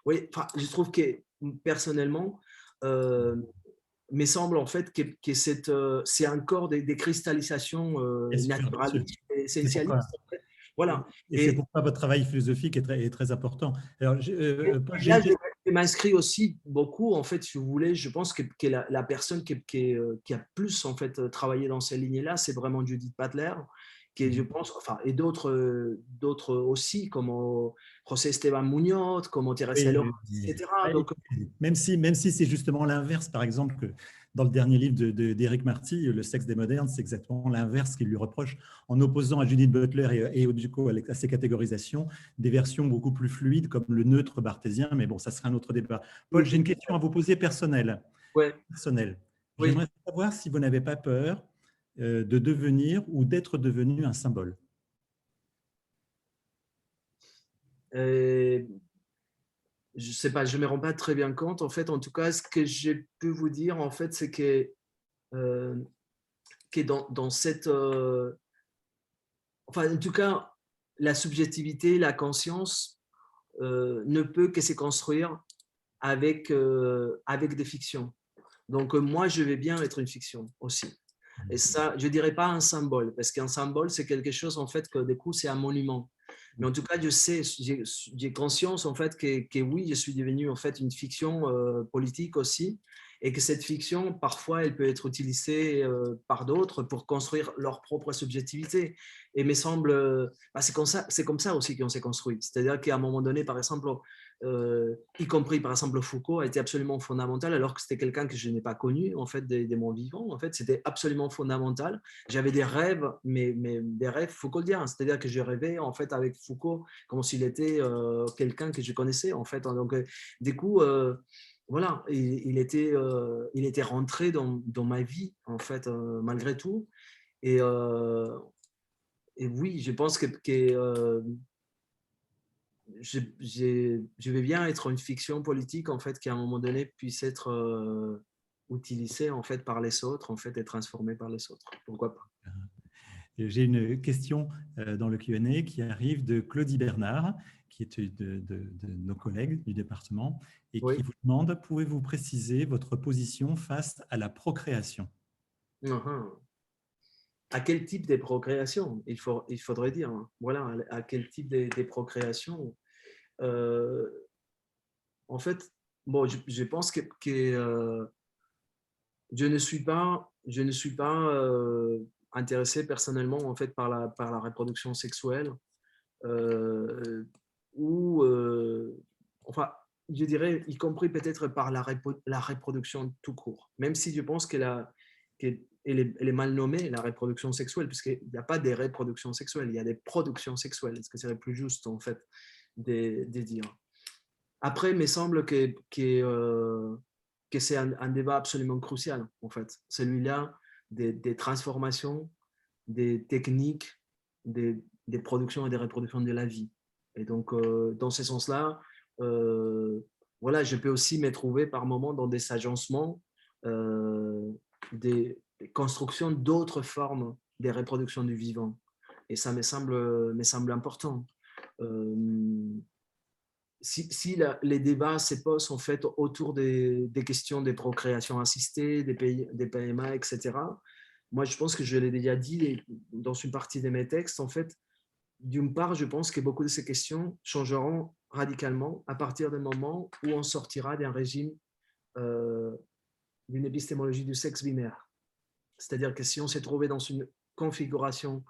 Oui, je trouve que personnellement, me semble en fait que c'est encore des cristallisations naturalistes, essentialistes. Voilà. Et c'est pourquoi votre travail philosophique est très important. Alors, Paul, là, je m'inscris aussi beaucoup, en fait, si vous voulez, je pense que la personne qui a plus en fait travaillé dans ces lignes-là, c'est vraiment Judith Butler, qui je pense, enfin, et d'autres aussi, comme José Esteban Muñoz, comme Teresa Lorrain, etc. Donc, même si c'est justement l'inverse, par exemple, que dans le dernier livre d'Éric Marty, Le sexe des modernes, c'est exactement l'inverse qu'il lui reproche, en opposant à Judith Butler et du coup à ces catégorisations des versions beaucoup plus fluides comme le neutre barthésien, mais bon, ça sera un autre débat. Paul, j'ai une question à vous poser personnelle. Ouais. Oui. J'aimerais savoir si vous n'avez pas peur de devenir ou d'être devenu un symbole. Je ne sais pas, je ne me rends pas très bien compte. En fait, en tout cas, ce que j'ai pu vous dire, en fait, c'est que dans cette... enfin, en tout cas, la subjectivité, la conscience ne peut que se construire avec des fictions. Donc, moi, je vais bien être une fiction aussi. Et ça, je ne dirais pas un symbole, parce qu'un symbole, c'est quelque chose, en fait, que du coup, c'est un monument. Mais en tout cas, je sais, j'ai conscience, en fait, que oui, je suis devenu, en fait, une fiction politique aussi, et que cette fiction, parfois, elle peut être utilisée par d'autres pour construire leur propre subjectivité. Et il me semble, c'est comme ça aussi qu'on s'est construit. C'est-à-dire qu'à un moment donné, par exemple, y compris par exemple Foucault, a été absolument fondamental, alors que c'était quelqu'un que je n'ai pas connu en fait de mon vivant. En fait, c'était absolument fondamental. J'avais des rêves, mais des rêves Foucauldiens, c'est-à-dire que je rêvais en fait avec Foucault comme s'il était quelqu'un que je connaissais en fait. Donc, du coup, voilà, il était rentré dans ma vie en fait malgré tout. Et oui, je pense que je vais bien être une fiction politique en fait qui à un moment donné puisse être utilisée en fait par les autres en fait et transformée par les autres. Pourquoi pas? J'ai une question dans le Q&A qui arrive de Claudie Bernard, qui est de nos collègues du département, et Oui. qui vous demande, pouvez-vous préciser votre position face à la procréation? Uhum. À quel type de procréation il faudrait dire. Hein. Voilà, à quel type de procréation. En fait, bon, je pense que je ne suis pas intéressé personnellement en fait par la reproduction sexuelle ou enfin je dirais y compris peut-être par la reproduction tout court, même si je pense qu'elle est mal nommée, la reproduction sexuelle, puisqu'il n'y a pas des reproductions sexuelles, il y a des productions sexuelles. Est-ce que ce serait plus juste en fait de dire. Après, il me semble que c'est un débat absolument crucial, en fait. Celui-là des transformations, des techniques, des productions et des reproductions de la vie. Et donc, dans ce sens-là, voilà, je peux aussi me trouver par moments dans des agencements, des constructions d'autres formes de reproduction du vivant. Et ça me semble important. Si les débats se posent en fait autour des questions des procréations assistées, des PMA, etc., moi je pense que je l'ai déjà dit dans une partie de mes textes, en fait, d'une part, je pense que beaucoup de ces questions changeront radicalement à partir du moment où on sortira d'un régime d'une épistémologie du sexe binaire. C'est-à-dire que si on s'est trouvé dans une configuration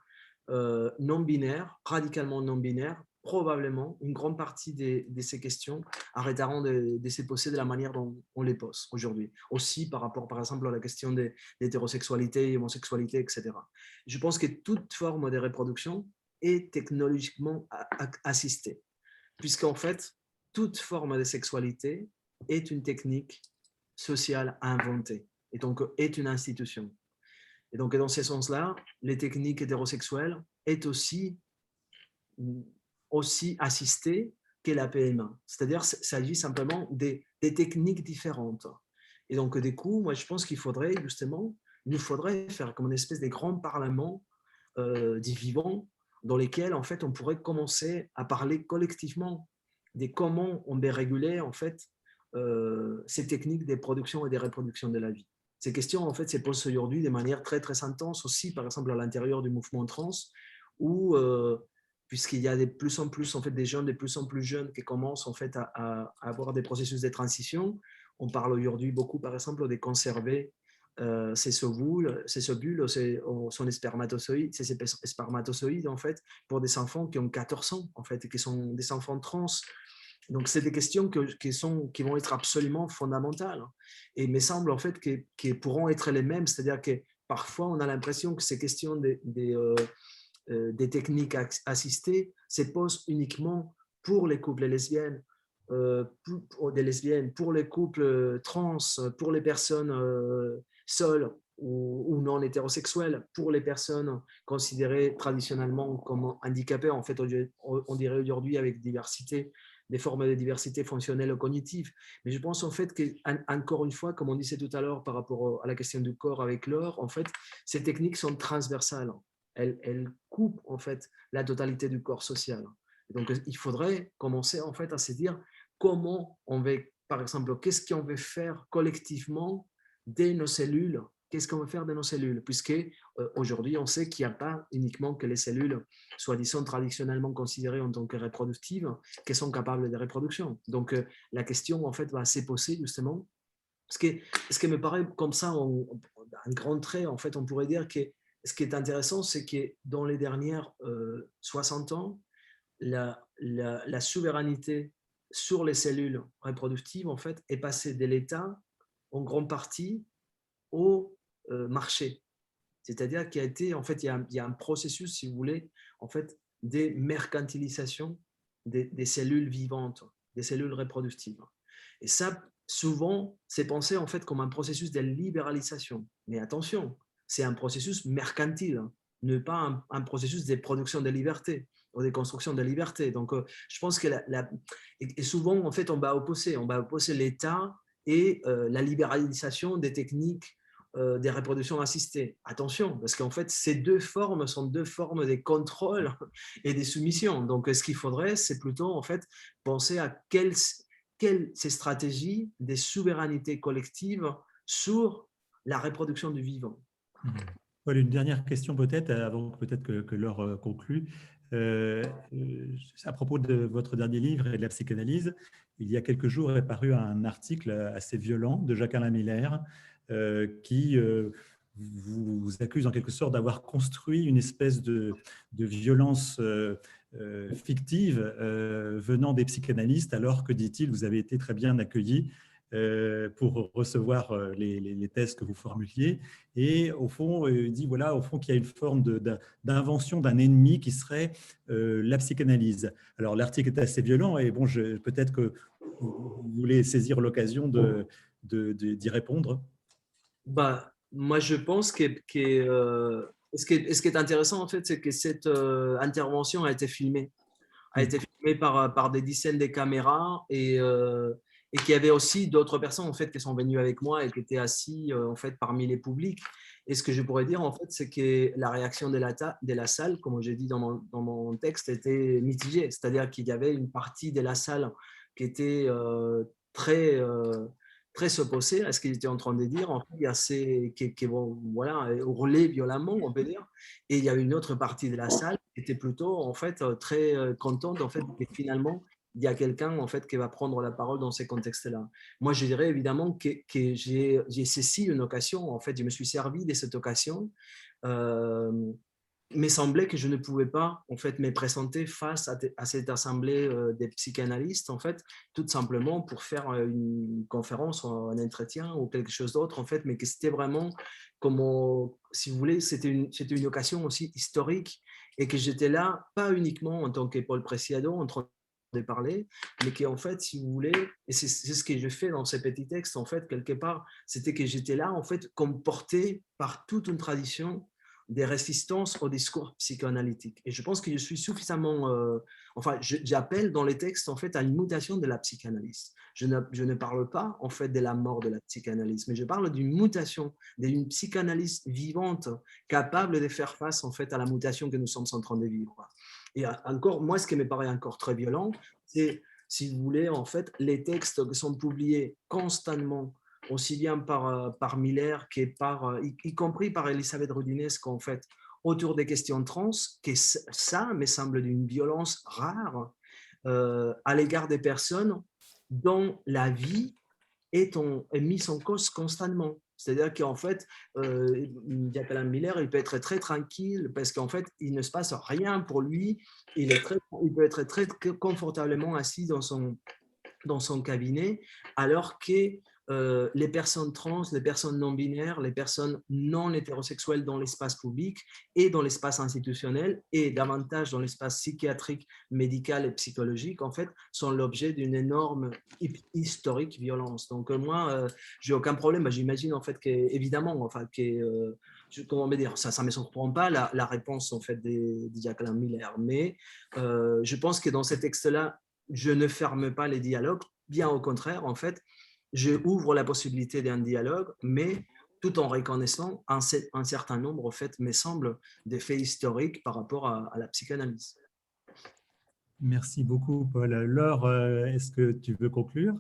non binaire, radicalement non binaire, probablement une grande partie de ces questions arrêteront de se poser de la manière dont on les pose aujourd'hui. Aussi par rapport, par exemple, à la question de l'hétérosexualité, homosexualité, etc. Je pense que toute forme de reproduction est technologiquement assistée, puisqu'en fait, toute forme de sexualité est une technique sociale inventée, et donc est une institution. Et donc, dans ce sens-là, les techniques hétérosexuelles est aussi assistées que la PMA. C'est-à-dire qu'il s'agit simplement des techniques différentes. Et donc, du coup, moi, je pense qu'il faudrait justement, il nous faudrait faire comme une espèce de grand parlement du vivant dans lesquels, en fait, on pourrait commencer à parler collectivement de comment on peut réguler, en fait, ces techniques de production et de reproduction de la vie. Ces questions, en fait, se posent aujourd'hui de manière très, très intense aussi, par exemple, à l'intérieur du mouvement trans, où, puisqu'il y a de plus en plus, en fait, des jeunes de plus en plus jeunes qui commencent, en fait, à avoir des processus de transition. On parle aujourd'hui beaucoup, par exemple, de conserver ces ovules, son spermatozoïdes, ces spermatozoïdes, en fait, pour des enfants qui ont 14 ans, en fait, et qui sont des enfants trans. Donc, c'est des questions qui vont être absolument fondamentales. Et il me semble, en fait, qu'elles pourront être les mêmes, c'est-à-dire que parfois, on a l'impression que ces questions des techniques assistées se posent uniquement pour les couples lesbiennes, pour les couples trans, pour les personnes seules ou non hétérosexuelles, pour les personnes considérées traditionnellement comme handicapées. En fait, on dirait aujourd'hui avec diversité, des formes de diversité fonctionnelle ou cognitive. Mais je pense en fait qu'encore une fois, comme on disait tout à l'heure par rapport à la question du corps avec l'or, en fait, ces techniques sont transversales. Elles coupent en fait la totalité du corps social. Et donc, il faudrait commencer en fait à se dire comment on veut, par exemple, qu'est-ce qu'on veut faire collectivement de nos cellules, qu'est-ce qu'on veut faire de nos cellules, puisque aujourd'hui, on sait qu'il n'y a pas uniquement que les cellules, soi-disant traditionnellement considérées en tant que reproductives, qui sont capables de reproduction. Donc, la question, en fait, va se poser justement. Ce qui me paraît comme ça, un grand trait, en fait, on pourrait dire que ce qui est intéressant, c'est que dans les dernières 60 ans, la souveraineté sur les cellules reproductives, en fait, est passée de l'État, en grande partie, au marché. C'est-à-dire qu'il y a été, en fait, il y a un processus, si vous voulez, en fait, de mercantilisation des cellules vivantes, des cellules reproductives. Et ça, souvent, c'est pensé, en fait, comme un processus de libéralisation. Mais attention, c'est un processus mercantile, ne pas un processus de production de liberté ou de construction de liberté. Donc, je pense que et souvent, en fait, on va opposer l'État et la libéralisation des techniques des reproductions assistées. Attention, parce qu'en fait, ces deux formes sont deux formes de contrôle et des soumissions. Donc, ce qu'il faudrait, c'est plutôt en fait penser à quelles ces stratégies des souverainetés collectives sur la reproduction du vivant. Paul, une dernière question peut-être, avant peut-être que Laure conclue. À propos de votre dernier livre et de la psychanalyse, il y a quelques jours est paru un article assez violent de Jacques-Alain Miller qui vous accuse en quelque sorte d'avoir construit une espèce de violence fictive venant des psychanalystes, alors que, dit-il, vous avez été très bien accueillis pour recevoir les thèses que vous formuliez. Et au fond, il dit voilà, au fond, qu'il y a une forme d'invention d'un ennemi qui serait la psychanalyse. Alors, l'article est assez violent et bon, peut-être que vous voulez saisir l'occasion d'y répondre. Bah, moi, je pense ce qui est intéressant, en fait, c'est que cette intervention a été filmée. A été filmée par des dizaines de caméras et qu'il y avait aussi d'autres personnes en fait qui sont venues avec moi et qui étaient assis en fait parmi les publics. Et ce que je pourrais dire en fait, c'est que la réaction de la salle, comme j'ai dit dans mon texte, était mitigée. C'est-à-dire qu'il y avait une partie de la salle qui était très très opposée à ce qu'ils étaient en train de dire, en fait, qui voilà, hurlait violemment, on peut dire. Et il y a une autre partie de la salle qui était plutôt en fait très contente en fait que finalement il y a quelqu'un en fait qui va prendre la parole dans ces contextes-là. Moi, je dirais évidemment que j'ai saisi une occasion. En fait, je me suis servi de cette occasion. Il me semblait que je ne pouvais pas en fait me présenter face à cette assemblée des psychanalystes en fait, tout simplement pour faire une conférence, un entretien ou quelque chose d'autre en fait, mais que c'était vraiment comme, si vous voulez, c'était une occasion aussi historique et que j'étais là pas uniquement en tant que Paul Preciado en train de parler, mais qu'en fait, si vous voulez, et c'est ce que je fais dans ces petits textes en fait quelque part, c'était que j'étais là en fait comme porté par toute une tradition des résistances au discours psychanalytique. Et je pense que je suis suffisamment... j'appelle dans les textes, en fait, à une mutation de la psychanalyse. Je ne parle pas, en fait, de la mort de la psychanalyse, mais je parle d'une mutation, d'une psychanalyse vivante, capable de faire face, en fait, à la mutation que nous sommes en train de vivre. Et encore, moi, ce qui me paraît encore très violent, c'est, si vous voulez, en fait, les textes qui sont publiés constamment aussi bien par Miller y compris par Elisabeth Rudinesco, en fait, autour des questions trans, que ça me semble d'une violence rare à l'égard des personnes dont la vie est mise en cause constamment. C'est-à-dire qu'en fait, Jacques-Alain Miller, il peut être très tranquille parce qu'en fait, il ne se passe rien pour lui. Il peut être très confortablement assis dans son cabinet, alors que les personnes trans, les personnes non-binaires, les personnes non hétérosexuelles dans l'espace public et dans l'espace institutionnel et davantage dans l'espace psychiatrique, médical et psychologique, en fait, sont l'objet d'une énorme historique violence. Donc moi, j'ai aucun problème. J'imagine en fait qu'évidemment, enfin, comment me dire, ça ne me surprend pas la réponse en fait de Jacques-Alain Miller, mais je pense que dans ces textes-là, je ne ferme pas les dialogues, bien au contraire, en fait, je ouvre la possibilité d'un dialogue, mais tout en reconnaissant un certain nombre, en fait, me semble, des faits historiques par rapport à la psychanalyse. Merci beaucoup, Paul. Laure, est-ce que tu veux conclure?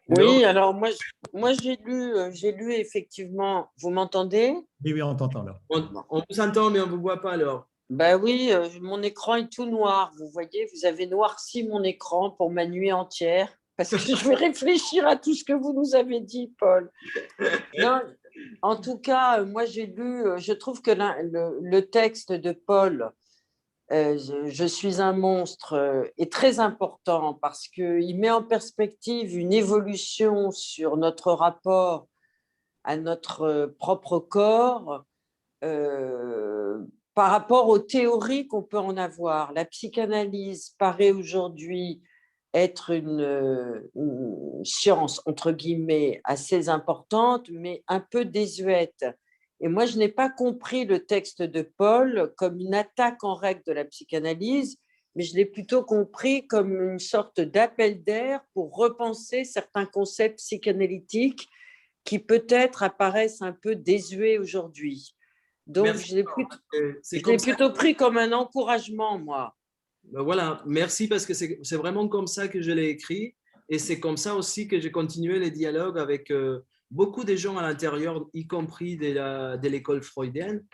Oui, alors moi j'ai lu effectivement. Vous m'entendez? Oui, on t'entend, Laure. On vous entend, mais on ne vous voit pas alors. Ben oui, mon écran est tout noir. Vous voyez, vous avez noirci mon écran pour ma nuit entière parce que je vais réfléchir à tout ce que vous nous avez dit, Paul. Non, en tout cas, moi j'ai lu, je trouve que le texte de Paul, je suis un monstre, est très important parce qu'il met en perspective une évolution sur notre rapport à notre propre corps par rapport aux théories qu'on peut en avoir. La psychanalyse paraît aujourd'hui être une science, entre guillemets, assez importante, mais un peu désuète. Et moi, je n'ai pas compris le texte de Paul comme une attaque en règle de la psychanalyse, mais je l'ai plutôt compris comme une sorte d'appel d'air pour repenser certains concepts psychanalytiques qui peut-être apparaissent un peu désuets aujourd'hui. Donc, Merci. je l'ai plutôt pris comme un encouragement, moi. Ben voilà, merci parce que c'est vraiment comme ça que je l'ai écrit et c'est comme ça aussi que j'ai continué les dialogues avec beaucoup de gens à l'intérieur, y compris de l'école freudienne,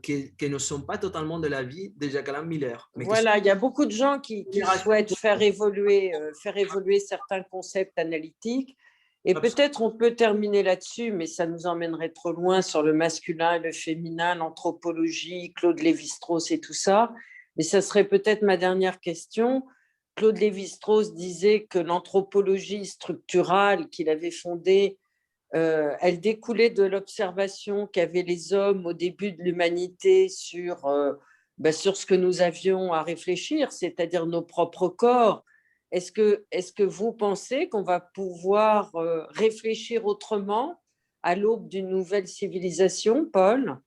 qui ne sont pas totalement de l'avis de Jacques-Alain Miller. Mais voilà, il y a beaucoup de gens qui souhaitent faire évoluer certains concepts analytiques. Et peut-être on peut terminer là-dessus, mais ça nous emmènerait trop loin sur le masculin et le féminin, l'anthropologie, Claude Lévi-Strauss et tout ça. Mais ça serait peut-être ma dernière question. Claude Lévi-Strauss disait que l'anthropologie structurale qu'il avait fondée, elle découlait de l'observation qu'avaient les hommes au début de l'humanité sur ce que nous avions à réfléchir, c'est-à-dire nos propres corps. Est-ce que vous pensez qu'on va pouvoir réfléchir autrement à l'aube d'une nouvelle civilisation, Paul?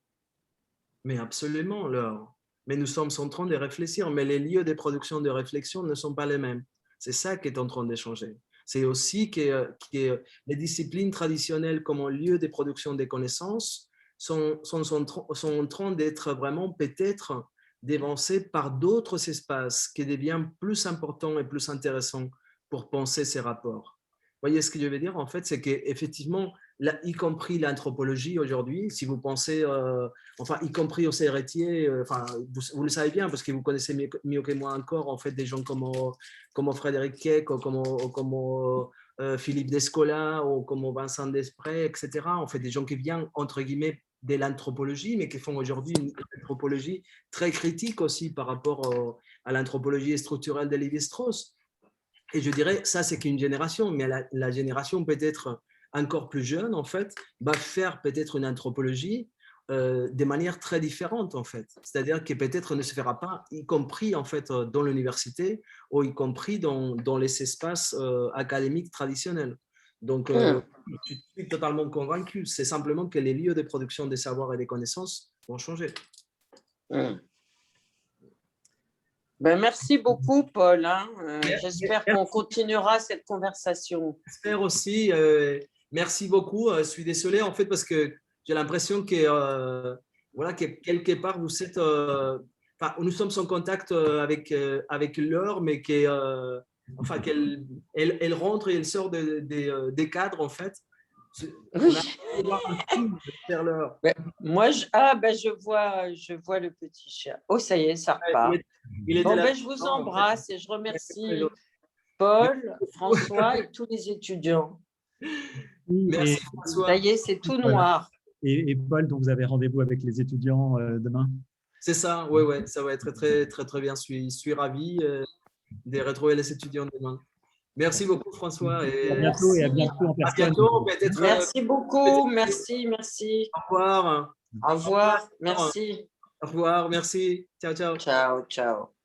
Mais absolument, Laure. Mais nous sommes en train de réfléchir, mais les lieux de production de réflexion ne sont pas les mêmes. C'est ça qui est en train de changer. C'est aussi que les disciplines traditionnelles comme lieu de production des connaissances sont en train d'être vraiment peut-être dévancées par d'autres espaces qui deviennent plus importants et plus intéressants pour penser ces rapports. Vous voyez ce que je veux dire? En fait, c'est qu'effectivement, y compris l'anthropologie aujourd'hui, si vous pensez, y compris aux héritiers, vous le savez bien parce que vous connaissez mieux que moi encore, en fait, des gens comme Frédéric Keck, comme Philippe Descola, ou comme Vincent Desprez, etc. En fait, des gens qui viennent, entre guillemets, de l'anthropologie, mais qui font aujourd'hui une anthropologie très critique aussi par rapport à l'anthropologie structurelle de Lévi-Strauss. Et je dirais, ça, c'est qu'une génération, mais la génération peut-être encore plus jeune, en fait, va faire peut-être une anthropologie de manière très différente, en fait. C'est-à-dire que peut-être ne se fera pas, y compris, en fait, dans l'université ou y compris dans les espaces académiques traditionnels. Donc, je suis totalement convaincu. C'est simplement que les lieux de production des savoirs et des connaissances vont changer. Merci beaucoup, Paul. J'espère qu'on continuera cette conversation. J'espère aussi. Merci beaucoup. Je suis désolé, en fait, parce que j'ai l'impression que, que quelque part, vous êtes… nous sommes en contact avec Laure, mais qu'elle rentre et elle sort des cadres, en fait. Moi, je vois le petit chat. Oh, ça y est, ça repart. Je vous embrasse et je remercie Paul, François et tous les étudiants. Merci, François. Ça y est, c'est tout noir. Et Paul, donc vous avez rendez-vous avec les étudiants demain? C'est ça, oui, ça va être très, très, très bien. Je suis ravi de retrouver les étudiants demain. Merci beaucoup, François. Et à bientôt et à bientôt en personne. À bientôt, peut-être. Merci beaucoup, merci. Au revoir. Au revoir, merci. Au revoir, merci. Ciao, ciao. Ciao, ciao.